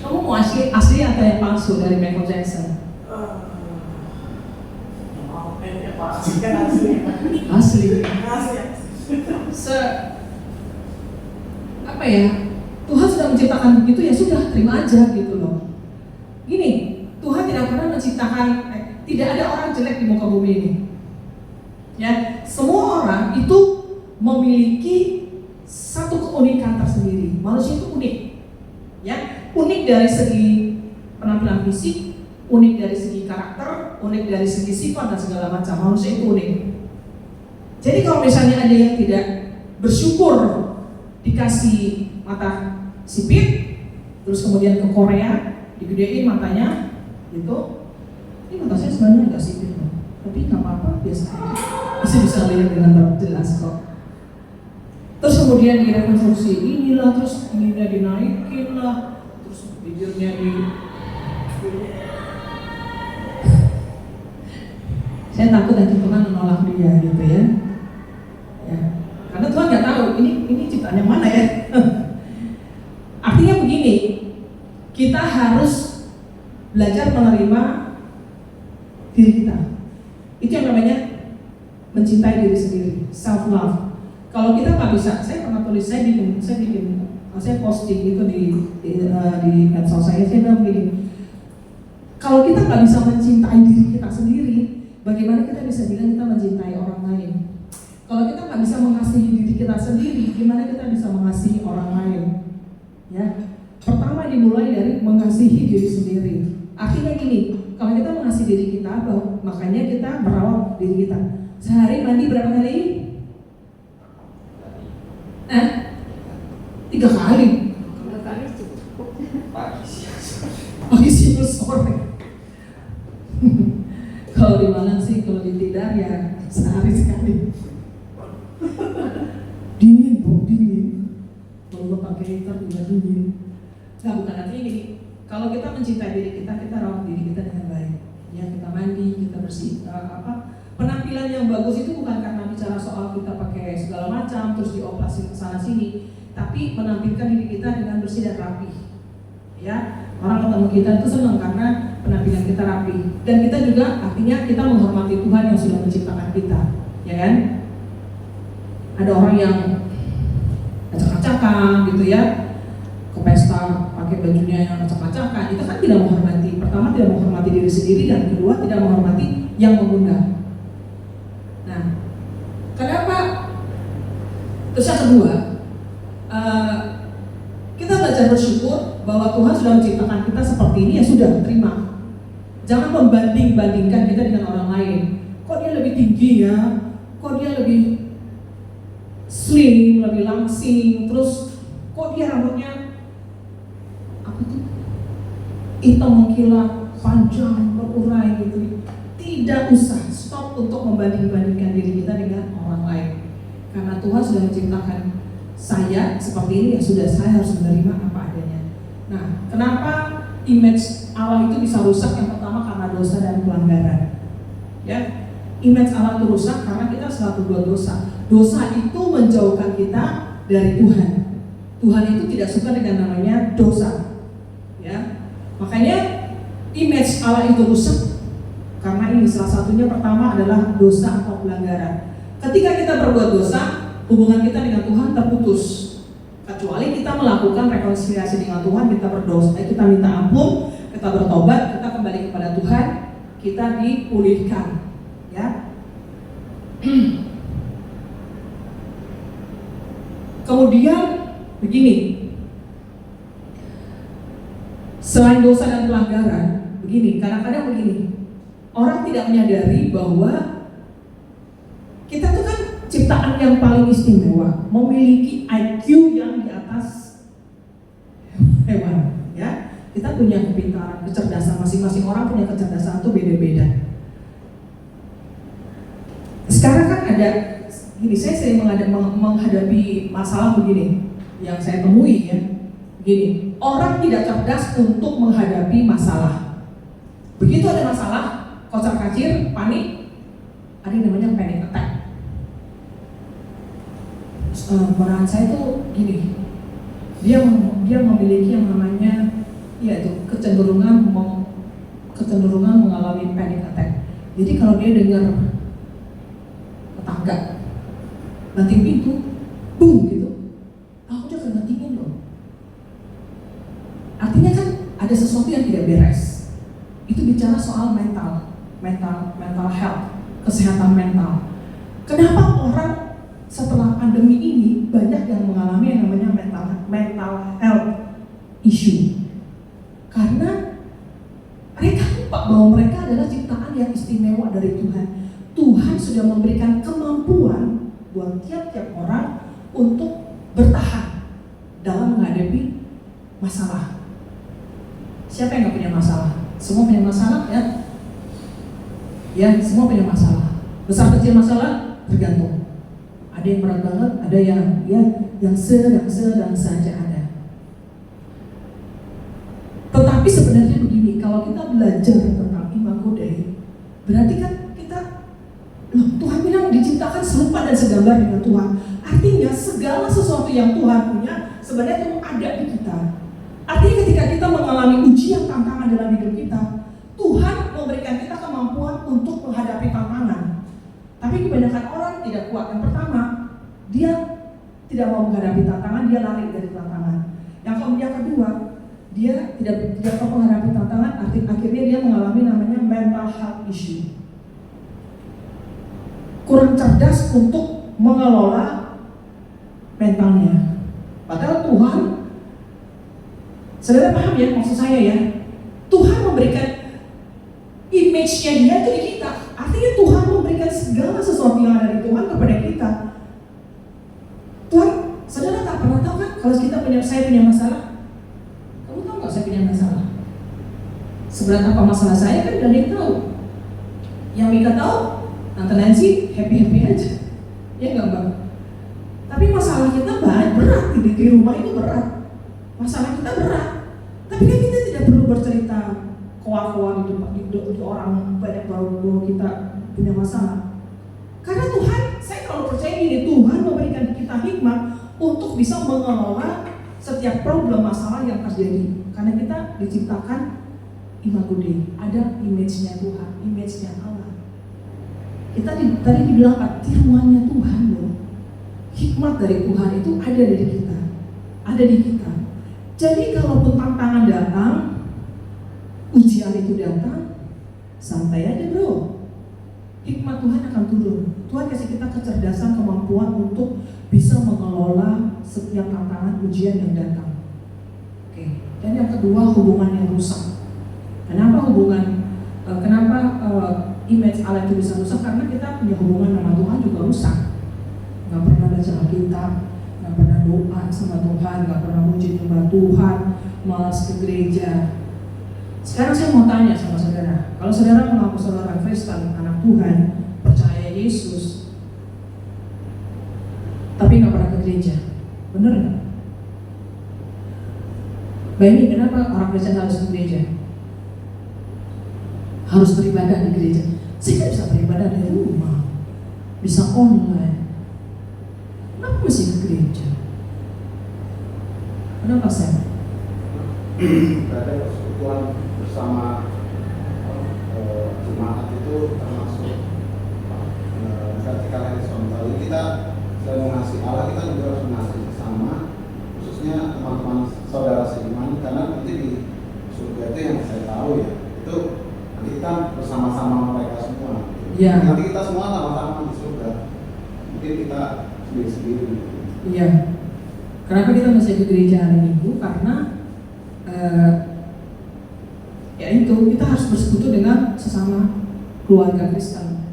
Kamu mau asli atau yang palsu dari Michael Jackson? Asli. Apa ya? Tuhan sudah menciptakan begitu, ya sudah, terima aja gitu loh. Gini, Tuhan tidak pernah menciptakan, tidak ada orang jelek di muka bumi ini. Ya, semua orang itu memiliki satu keunikan tersendiri. Manusia itu unik. Ya, unik dari segi penampilan fisik, unik dari segi karakter, unik dari segi sifat dan segala macam. Manusia itu unik. Jadi kalau misalnya ada yang tidak bersyukur dikasih mata sipit, terus kemudian ke Korea digedein matanya, gitu. Ini mata saya sebenarnya nggak sipit loh, tapi nggak apa-apa, biasa aja. Masih bisa lihat dengan jelas kok. Terus kemudian direkonstruksi inilah, terus ininya dinaikin lah, terus bibirnya di. Saya Saya takut nanti Tuhan menolak dia gitu ya. Ya. Karena Tuhan nggak tahu ini ciptaan yang mana ya. Artinya begini, kita harus belajar menerima diri kita. Itu yang namanya mencintai diri sendiri, self love. Kalau kita nggak bisa, saya pernah tulis, saya posting itu di medsos saya bilang begini, kalau kita nggak bisa mencintai diri kita sendiri, bagaimana kita bisa bilang kita mencintai orang lain? Kalau kita nggak bisa mengasihi diri kita sendiri, gimana kita bisa mengasihi orang lain? Ya, pertama dimulai dari mengasihi diri sendiri. Artinya gini, kalau kita mengasihi diri kita, makanya kita merawat diri kita. Sehari mandi berapa kali? 3 kali. Pagi, siang, sore. Kalau di Malang sih, kalau di Tidar ya sehari sekali. Dingin, dingin. Kalau pakai heater juga dingin. Nah, bukan artinya gini. Kalau kita mencintai diri kita rawat diri kita dengan baik. Ya, kita mandi, kita bersih. Penampilan yang bagus itu bukan karena bicara soal kita pakai segala macam terus dioperasi ke sana sini, tapi menampilkan diri kita dengan bersih dan rapi. Ya, orang ketemu kita itu senang karena penampilan kita rapi. Dan kita juga artinya kita menghormati Tuhan yang sudah menciptakan kita, ya kan? Ada orang yang acak-acakan gitu ya, ke pesta pakai bajunya yang acak-acakan, itu kan tidak menghormati. Pertama tidak menghormati diri sendiri dan kedua tidak menghormati yang mengundang. Nah, kenapa? Terus yang kedua, kita belajar bersyukur bahwa Tuhan sudah menciptakan kita seperti ini, ya sudah, terima. Jangan membanding-bandingkan kita dengan orang lain. Kok dia lebih tinggi ya? Kok dia lebih slim, lebih langsing? Terus kok dia rambutnya apa tuh? Hitam mengkilat, panjang, berurai gitu. Tidak usah stop untuk membanding-bandingkan diri kita dengan orang lain. Karena Tuhan sudah menciptakan saya seperti ini, ya sudah, saya harus menerima apa adanya. Nah, kenapa image Allah itu bisa rusak? Yang pertama karena dosa dan pelanggaran. Ya, image Allah itu rusak karena kita selalu berbuat dosa. Dosa itu menjauhkan kita dari Tuhan. Tuhan itu tidak suka dengan namanya dosa. Ya, makanya image Allah itu rusak karena ini salah satunya pertama adalah dosa atau pelanggaran. Ketika kita berbuat dosa, hubungan kita dengan Tuhan terputus. Kecuali kita melakukan rekonsiliasi dengan Tuhan, kita berdosa, kita minta ampun, kita bertobat, kita kembali kepada Tuhan, kita dipulihkan. Ya. Kemudian begini, selain dosa dan pelanggaran, begini, kadang-kadang begini, orang tidak menyadari bahwa kita tuh kan ciptaan yang paling istimewa, memiliki IQ yang di atas hewan, ya. Kita punya kepintaran, kecerdasan, masing-masing orang punya kecerdasan itu beda-beda. Sekarang kan ada gini, saya sering menghadapi masalah begini yang saya temui ya. Gini, orang tidak cerdas untuk menghadapi masalah. Begitu ada masalah, kocar-kacir, panik, ada yang namanya panic attack. Peran saya tuh gini, dia memiliki yang namanya yaitu kecenderungan mengalami panic attack. Jadi kalau dia dengar tetangga banting pintu, boom gitu, aku udah kena dingin loh. Artinya kan ada sesuatu yang tidak beres. Itu bicara soal mental health, kesehatan mental. Kenapa orang setelah pandemi ini banyak yang mengalami yang namanya mental health issue? Karena mereka lupa bahwa mereka adalah ciptaan yang istimewa dari Tuhan. Tuhan sudah memberikan kemampuan buat tiap-tiap orang untuk bertahan dalam menghadapi masalah. Siapa yang gak punya masalah? Semua punya masalah ya? Ya, semua punya masalah. Besar kecil masalah tergantung. Ada yang berat banget, ada yang sedang saja ada. Tetapi sebenarnya begini, kalau kita belajar tentang Imago Dei, berarti kan kita diciptakan serupa dan segambar dengan Tuhan. Artinya segala sesuatu yang Tuhan punya sebenarnya itu ada di kita. Artinya ketika kita mengalami ujian tantangan dalam hidup kita, Tuhan memberikan kita kemampuan untuk menghadapi tantangan. Tapi kebanyakan orang tidak kuat. Yang pertama, dia tidak mau menghadapi tantangan, dia lari dari tantangan. Yang kedua, dia tidak mau menghadapi tantangan, akhirnya dia mengalami namanya mental health issue. Kurang cerdas untuk mengelola mentalnya. Padahal Tuhan, saudara paham ya maksud saya ya? Tuhan memberikan image-nya dia itu di kita. Artinya Tuhan memberikan segala sesuatu yang ada di Tuhan kepada kita. Tuhan, saudara tak pernah tahu kan kalau saya punya masalah? Kamu tahu nggak saya punya masalah? Seberat apa masalah saya kan udah dia tahu. Yang Mika tahu, Tante Nancy happy aja. Ya nggak Bang? Tapi masalah kita berat, di rumah itu berat. Masalah kita berat. Tapi kan kita tidak perlu bercerita koar-koar di orang banyak bahwa kita punya masalah. Karena Tuhan, saya kalau percaya ini, Tuhan memberikan kita hikmat untuk bisa mengelola setiap problem masalah yang terjadi. Karena kita diciptakan imago Dei, ada image-nya Tuhan, image-nya Allah. Kita tadi dibilang tiruannya Tuhan loh. Hikmat dari Tuhan itu ada di kita, ada di kita. Jadi kalaupun tantangan datang, ujian itu datang, santai aja bro. Hikmat Tuhan akan turun. Tuhan kasih kita kecerdasan, kemampuan untuk bisa mengelola setiap tantangan ujian yang datang. Oke. Dan yang kedua, hubungan yang rusak. Kenapa image Allah itu bisa rusak? Karena kita punya hubungan sama Tuhan juga rusak. Gak pernah baca Alkitab, gak pernah doa sama Tuhan, gak pernah muji nyembah Tuhan, malas ke gereja. Sekarang saya mau tanya sama saudara, kalau saudara mengaku saudara Kristen, anak Tuhan, percaya Yesus, tapi nggak pernah ke gereja, bener nggak? Bayangin kenapa orang Kristen harus ke gereja? Harus beribadah di gereja. Saya kan bisa beribadah di rumah, bisa online. Kenapa mesti ke gereja? Kenapa saya? Ada persekutuan bersama jemaat itu termasuk vertikal horizontal. Kita selain mengasihi Allah, kita juga harus mengasihi sesama, khususnya teman-teman saudara seiman, karena nanti di surga itu yang saya tahu ya, itu nanti kita bersama-sama mereka semua. Ya. Nanti kita semua sama-sama di surga. Mungkin kita sendiri-sendiri. Iya. Kenapa kita mesti ke gereja hari Minggu? Karena ya itu kita harus bersekutu dengan sesama keluarga Kristen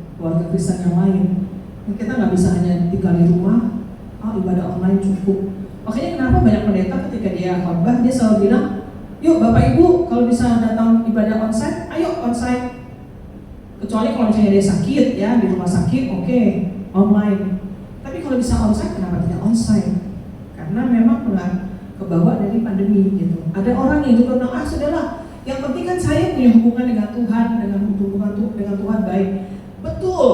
yang lain. Kita nggak bisa hanya tinggal di rumah, ibadah online cukup. Makanya kenapa banyak pendeta ketika dia khotbah dia selalu bilang, yuk Bapak Ibu kalau bisa datang ibadah onsite, ayo onsite. Kecuali kalau misalnya dia sakit ya di rumah sakit, oke, online. Tapi kalau bisa onsite, kenapa tidak onsite? Karena memang pernah kebawa dari pandemi gitu. Ada orang yang juga bilang, sudahlah, yang penting kan saya punya hubungan dengan Tuhan, dengan Tuhan baik. Betul,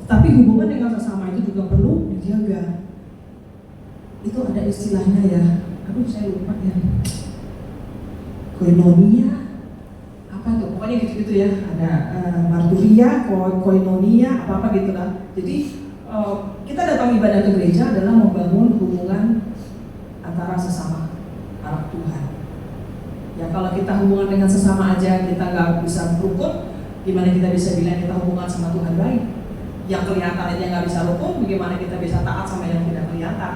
tapi hubungan dengan sesama itu juga perlu dijaga. Itu ada istilahnya ya, aduh saya lupa ya, koinonia, apa tuh, pokoknya gitu-gitu ya. Ada marturia, koinonia, apa-apa gitu lah. Jadi kita datang ibadah ke gereja adalah membangun hubungan antara sesama anak Tuhan. Ya kalau kita hubungan dengan sesama aja kita nggak bisa rukun, gimana kita bisa bilang kita hubungan sama Tuhan baik? Yang kelihatan aja nggak bisa rukun, bagaimana kita bisa taat sama yang tidak kelihatan?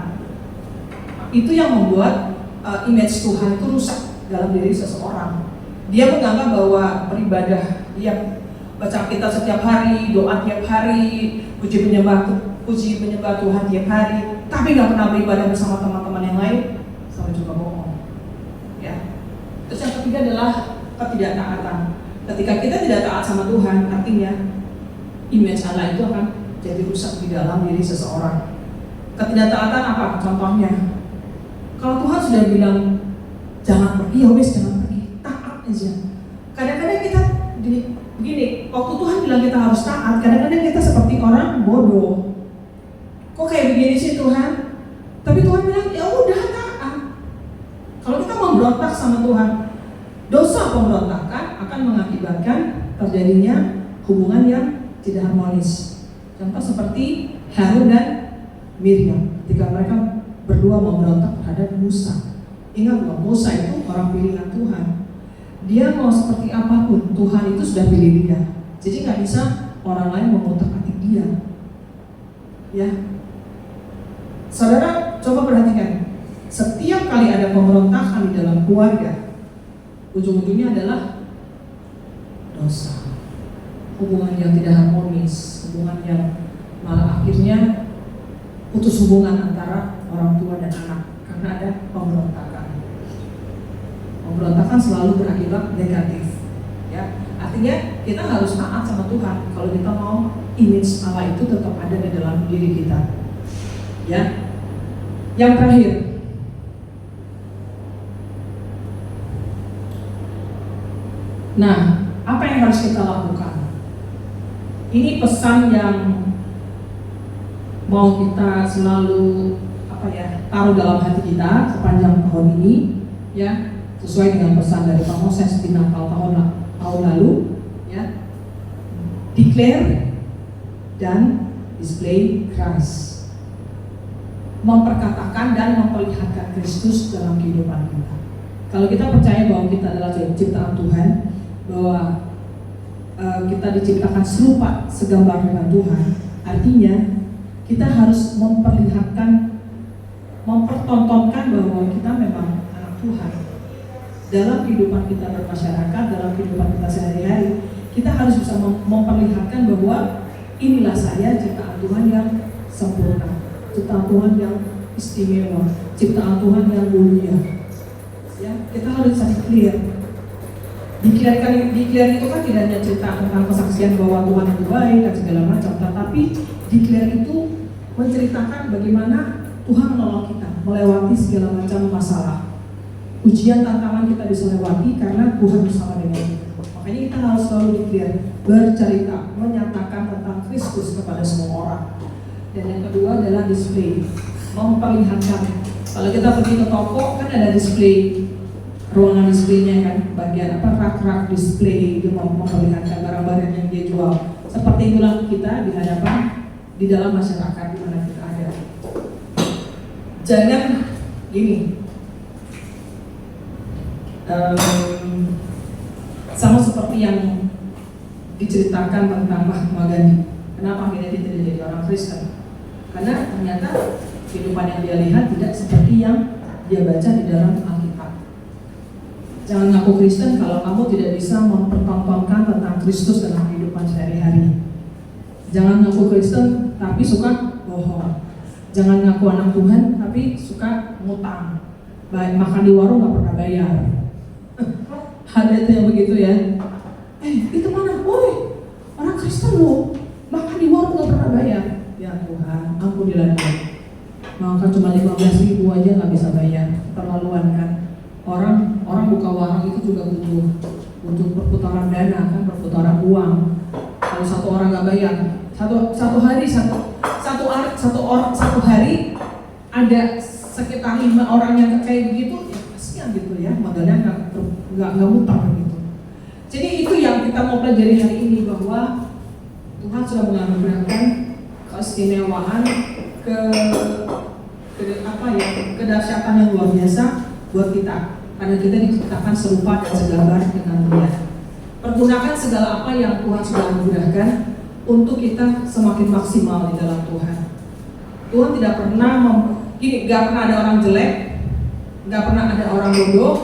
Itu yang membuat image Tuhan itu rusak dalam diri seseorang. Dia menganggap bahwa beribadah, dia baca Alkitab setiap hari, doa tiap hari, puji penyembah Tuhan tiap hari, tapi nggak pernah beribadah bersama teman-teman yang lain, sama juga bohong. Ya. Terus yang ketiga adalah ketidaktaatan. Ketika kita tidak taat sama Tuhan, artinya image Allah itu akan jadi rusak di dalam diri seseorang. Ketidaktaatan apa? Contohnya, kalau Tuhan sudah bilang jangan pergi, ya wes jangan pergi, taat aja. Kadang-kadang kita begini, waktu Tuhan bilang kita harus taat, kadang-kadang kita seperti orang bodoh. Tuhan. Tapi Tuhan bilang, ya udah taat. Kalau kita memberontak sama Tuhan, dosa pemberontakan akan mengakibatkan terjadinya hubungan yang tidak harmonis. Contoh seperti Harun dan Miriam ketika mereka berdua memberontak terhadap Musa. Ingat bahwa Musa itu orang pilihan Tuhan. Dia mau seperti apapun, Tuhan itu sudah pilih dia. Jadi nggak bisa orang lain mengutak-atik dia. Ya, saudara coba perhatikan. Setiap kali ada pemberontakan di dalam keluarga, ujung-ujungnya adalah dosa, hubungan yang tidak harmonis, hubungan yang malah akhirnya putus hubungan antara orang tua dan anak karena ada pemberontakan. Pemberontakan selalu berakibat negatif. Ya, artinya kita harus taat sama Tuhan kalau kita mau image Allah itu tetap ada di dalam diri kita. Ya, yang terakhir. Nah, apa yang harus kita lakukan? Ini pesan yang mau kita selalu taruh dalam hati kita sepanjang tahun ini, ya, sesuai dengan pesan dari Pak Moses di Natal tahun lalu, ya. Declare dan display Christ. Memperkatakan dan memperlihatkan Kristus dalam kehidupan kita. Kalau kita percaya bahwa kita adalah ciptaan Tuhan, bahwa kita diciptakan serupa segambar dengan Tuhan, artinya kita harus mempertontonkan bahwa kita memang anak Tuhan. Dalam kehidupan kita bermasyarakat, dalam kehidupan kita sehari-hari, kita harus bisa memperlihatkan bahwa inilah saya, ciptaan Tuhan yang sempurna, ciptaan Tuhan yang istimewa, ciptaan Tuhan yang mulia. Ya, kita harus sangat clear. Declare itu kan tidak hanya cerita tentang kesaksian bahwa Tuhan itu baik dan segala macam, tetapi declare itu menceritakan bagaimana Tuhan menolong kita melewati segala macam masalah. Ujian tantangan kita bisa lewati karena Tuhan bersama dengan kita. Makanya kita harus selalu declare, bercerita, menyatakan tentang Kristus kepada semua orang. Dan yang kedua adalah display, memperlihatkan. Kalau kita pergi ke toko kan ada display, ruangan displaynya kan, bagian rak-rak display itu memperlihatkan barang-barang yang dia jual. Seperti itulah kita di hadapan di dalam masyarakat di mana kita ada. Jangan gini, sama seperti yang diceritakan tentang Mahatma Gandhi. Kenapa akhirnya dia tidak jadi orang Kristen? Karena ternyata kehidupan yang dia lihat tidak seperti yang dia baca di dalam Alkitab. Jangan ngaku Kristen kalau kamu tidak bisa mempertontonkan tentang Kristus dalam kehidupan sehari-hari. Jangan ngaku Kristen tapi suka bohong. Jangan ngaku anak Tuhan tapi suka ngutang. Baik makan di warung nggak pernah bayar. Ada itu yang begitu ya. Itu mana? Woi, orang Kristen loh, makan di warung nggak pernah bayar. Ya Tuhan, ampunilah dia. Makan cuma 15.000 aja nggak bisa bayar, terlaluan kan? Orang buka warung itu juga butuh perputaran dana kan, perputaran uang. Kalau satu orang nggak bayar, satu hari ada sekitar 5 orang yang kayak begitu, ya kasihan gitu ya, modalnya nggak ngutang gitu. Jadi itu yang kita mau pelajari hari ini, bahwa Tuhan sudah menganugerahkan keistimewaan, kedahsyatan yang luar biasa buat kita, karena kita diciptakan serupa dan segambar dengan Dia. Pergunakan segala apa yang Tuhan sudah anugerahkan untuk kita semakin maksimal di dalam Tuhan. Tuhan tidak pernah gak pernah ada orang jelek, gak pernah ada orang bodoh,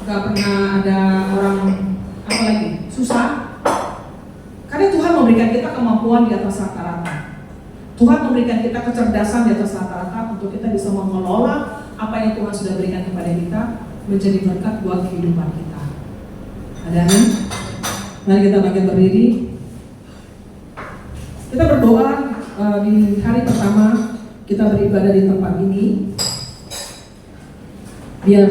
gak pernah ada orang susah. Karena Tuhan memberikan kita kemampuan di atas rata-rata. Tuhan memberikan kita kecerdasan di atas rata-rata untuk kita bisa mengelola apa yang Tuhan sudah berikan kepada kita menjadi berkat buat kehidupan kita. Ada amin? Mari kita bangkit berdiri. Kita berdoa di hari pertama kita beribadah di tempat ini, biar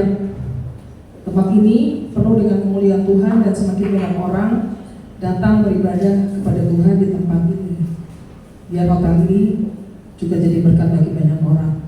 tempat ini penuh dengan kemuliaan Tuhan dan semakin banyak orang datang beribadah kepada Tuhan di tempat ini. Biar hotel ini juga jadi berkat bagi banyak orang.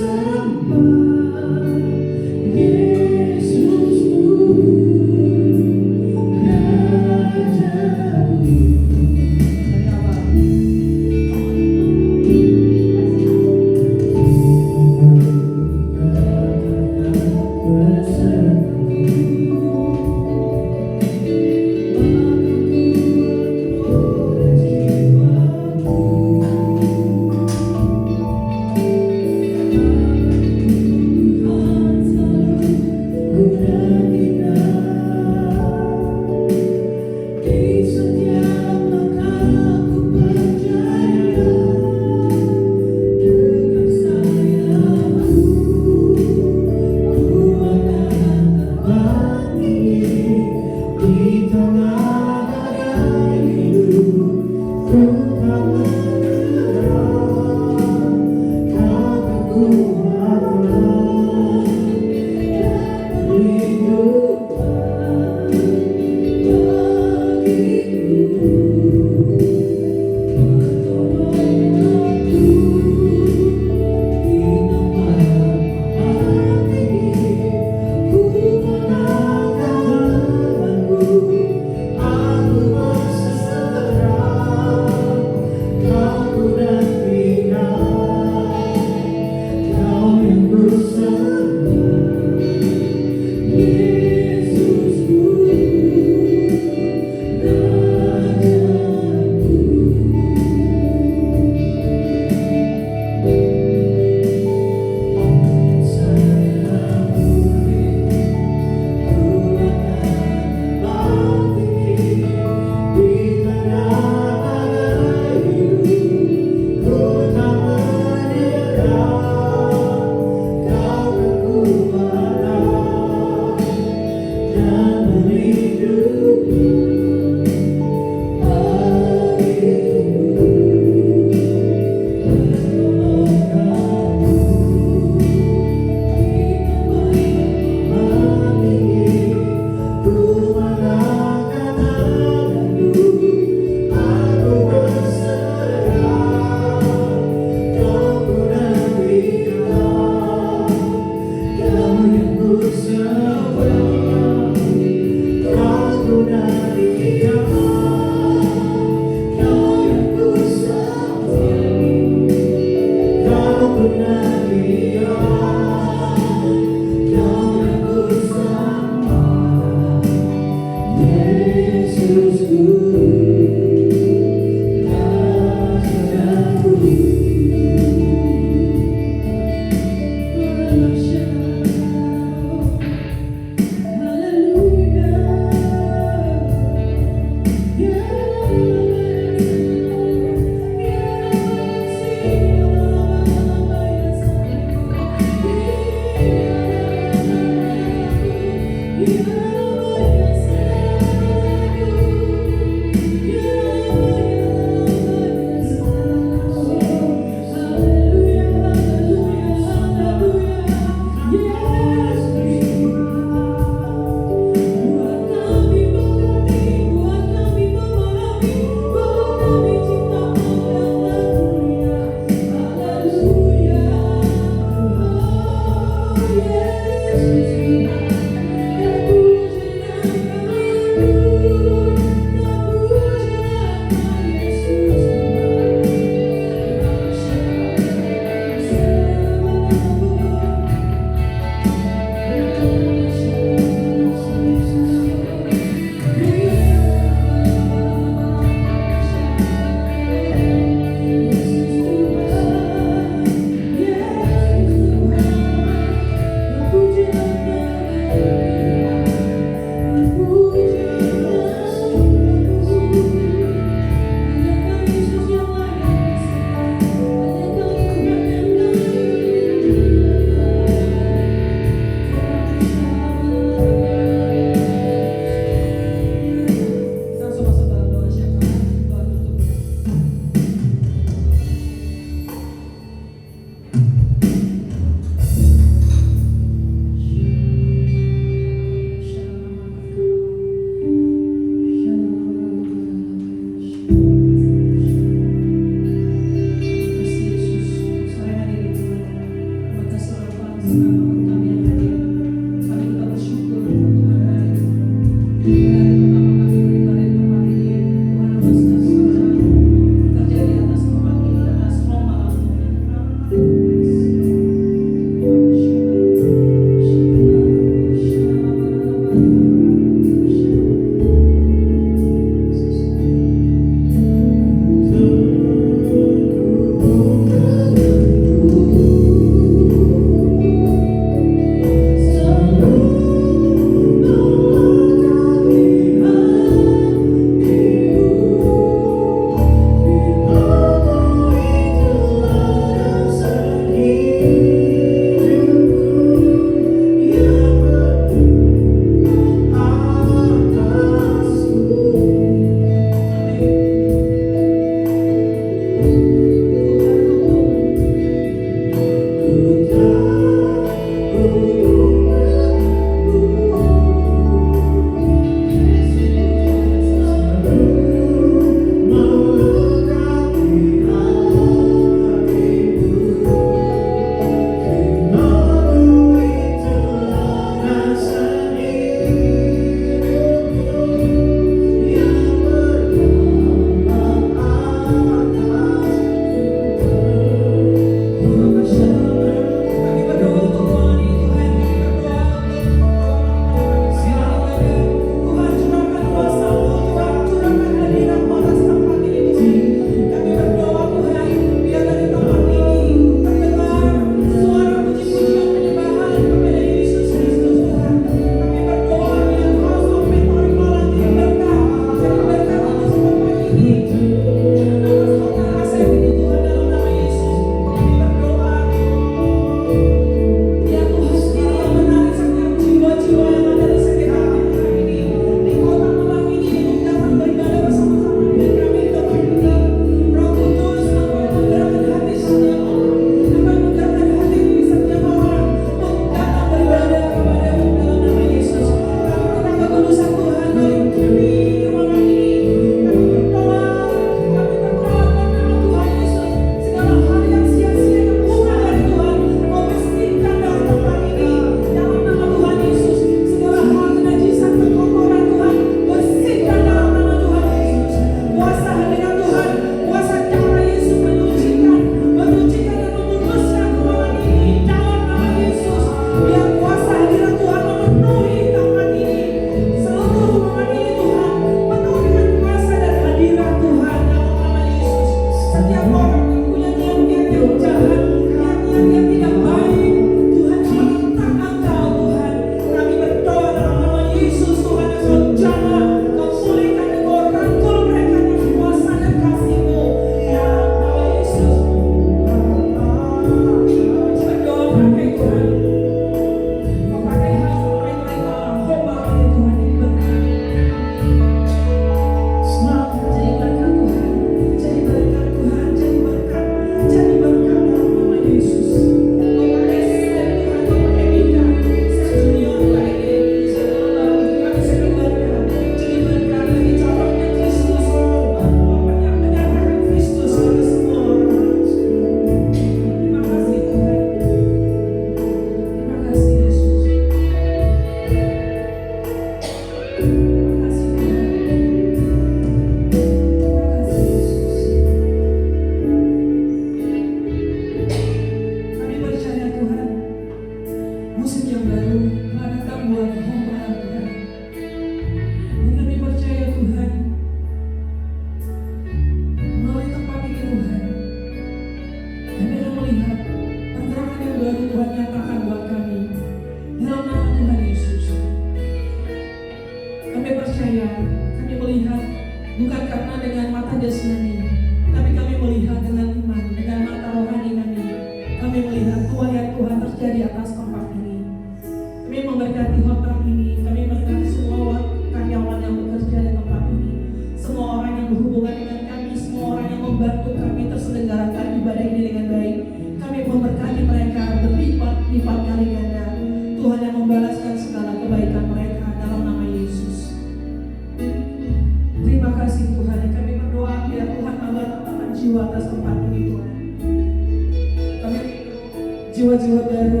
Jiwa-jiwa baru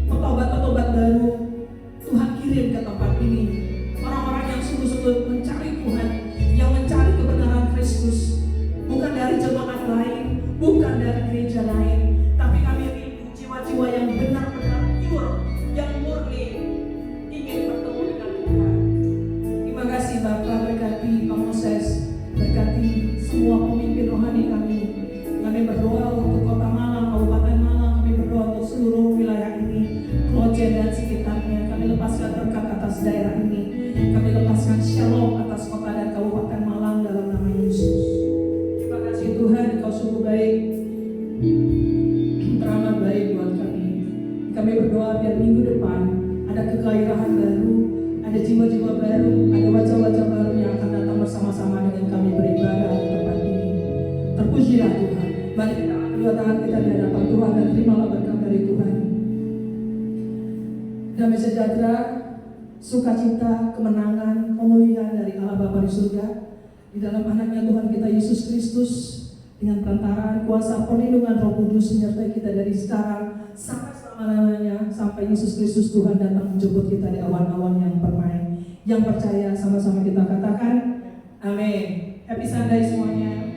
petobat-petobat baru Tuhan kirim ke tempat ini. Orang-orang yang sungguh-sungguh mencari Tuhan, yang mencari kebenaran Kristus, bukan dari jemaat lain, bukan dari gereja lain, tapi kami rindu jiwa-jiwa yang benar-benar pure, yang murni, ingin bertemu dengan Tuhan. Terima kasih Bapak, berkati Pak Moses, berkati semua pemimpin rohani kami. Kami berdoa untuk Kota Malang, Kabupaten Malang, kami berdoa untuk seluruh wilayah ini, Klojen dan sekitarnya. Kami lepaskan berkat atas daerah ini. Kami lepaskan shalom atas kota dan Kabupaten Malang dalam nama Yesus. Terima kasih Tuhan, Engkau sungguh baik, teramat baik buat kami. Kami berdoa biar minggu depan ada kegairahan baru, ada jiwa-jiwa baru, ada wajah-wajah baru yang akan datang bersama-sama dengan kami beribadah di tempat ini. Terpujilah Tuhan. Mari kita angkat kedua tangan kita di hadapan Tuhan dan terimalah berkat dari Tuhan. Damai sejahtera, sukacita, kemenangan, pemulihan dari Allah Bapa di surga, di dalam anaknya Tuhan kita Yesus Kristus, dengan perantaraan kuasa perlindungan Roh Kudus menyertai kita dari sekarang sampai selama-lamanya, sampai Yesus Kristus Tuhan datang menjemput kita di awan-awan yang permai. Yang percaya sama-sama kita katakan amin. Happy Sunday semuanya.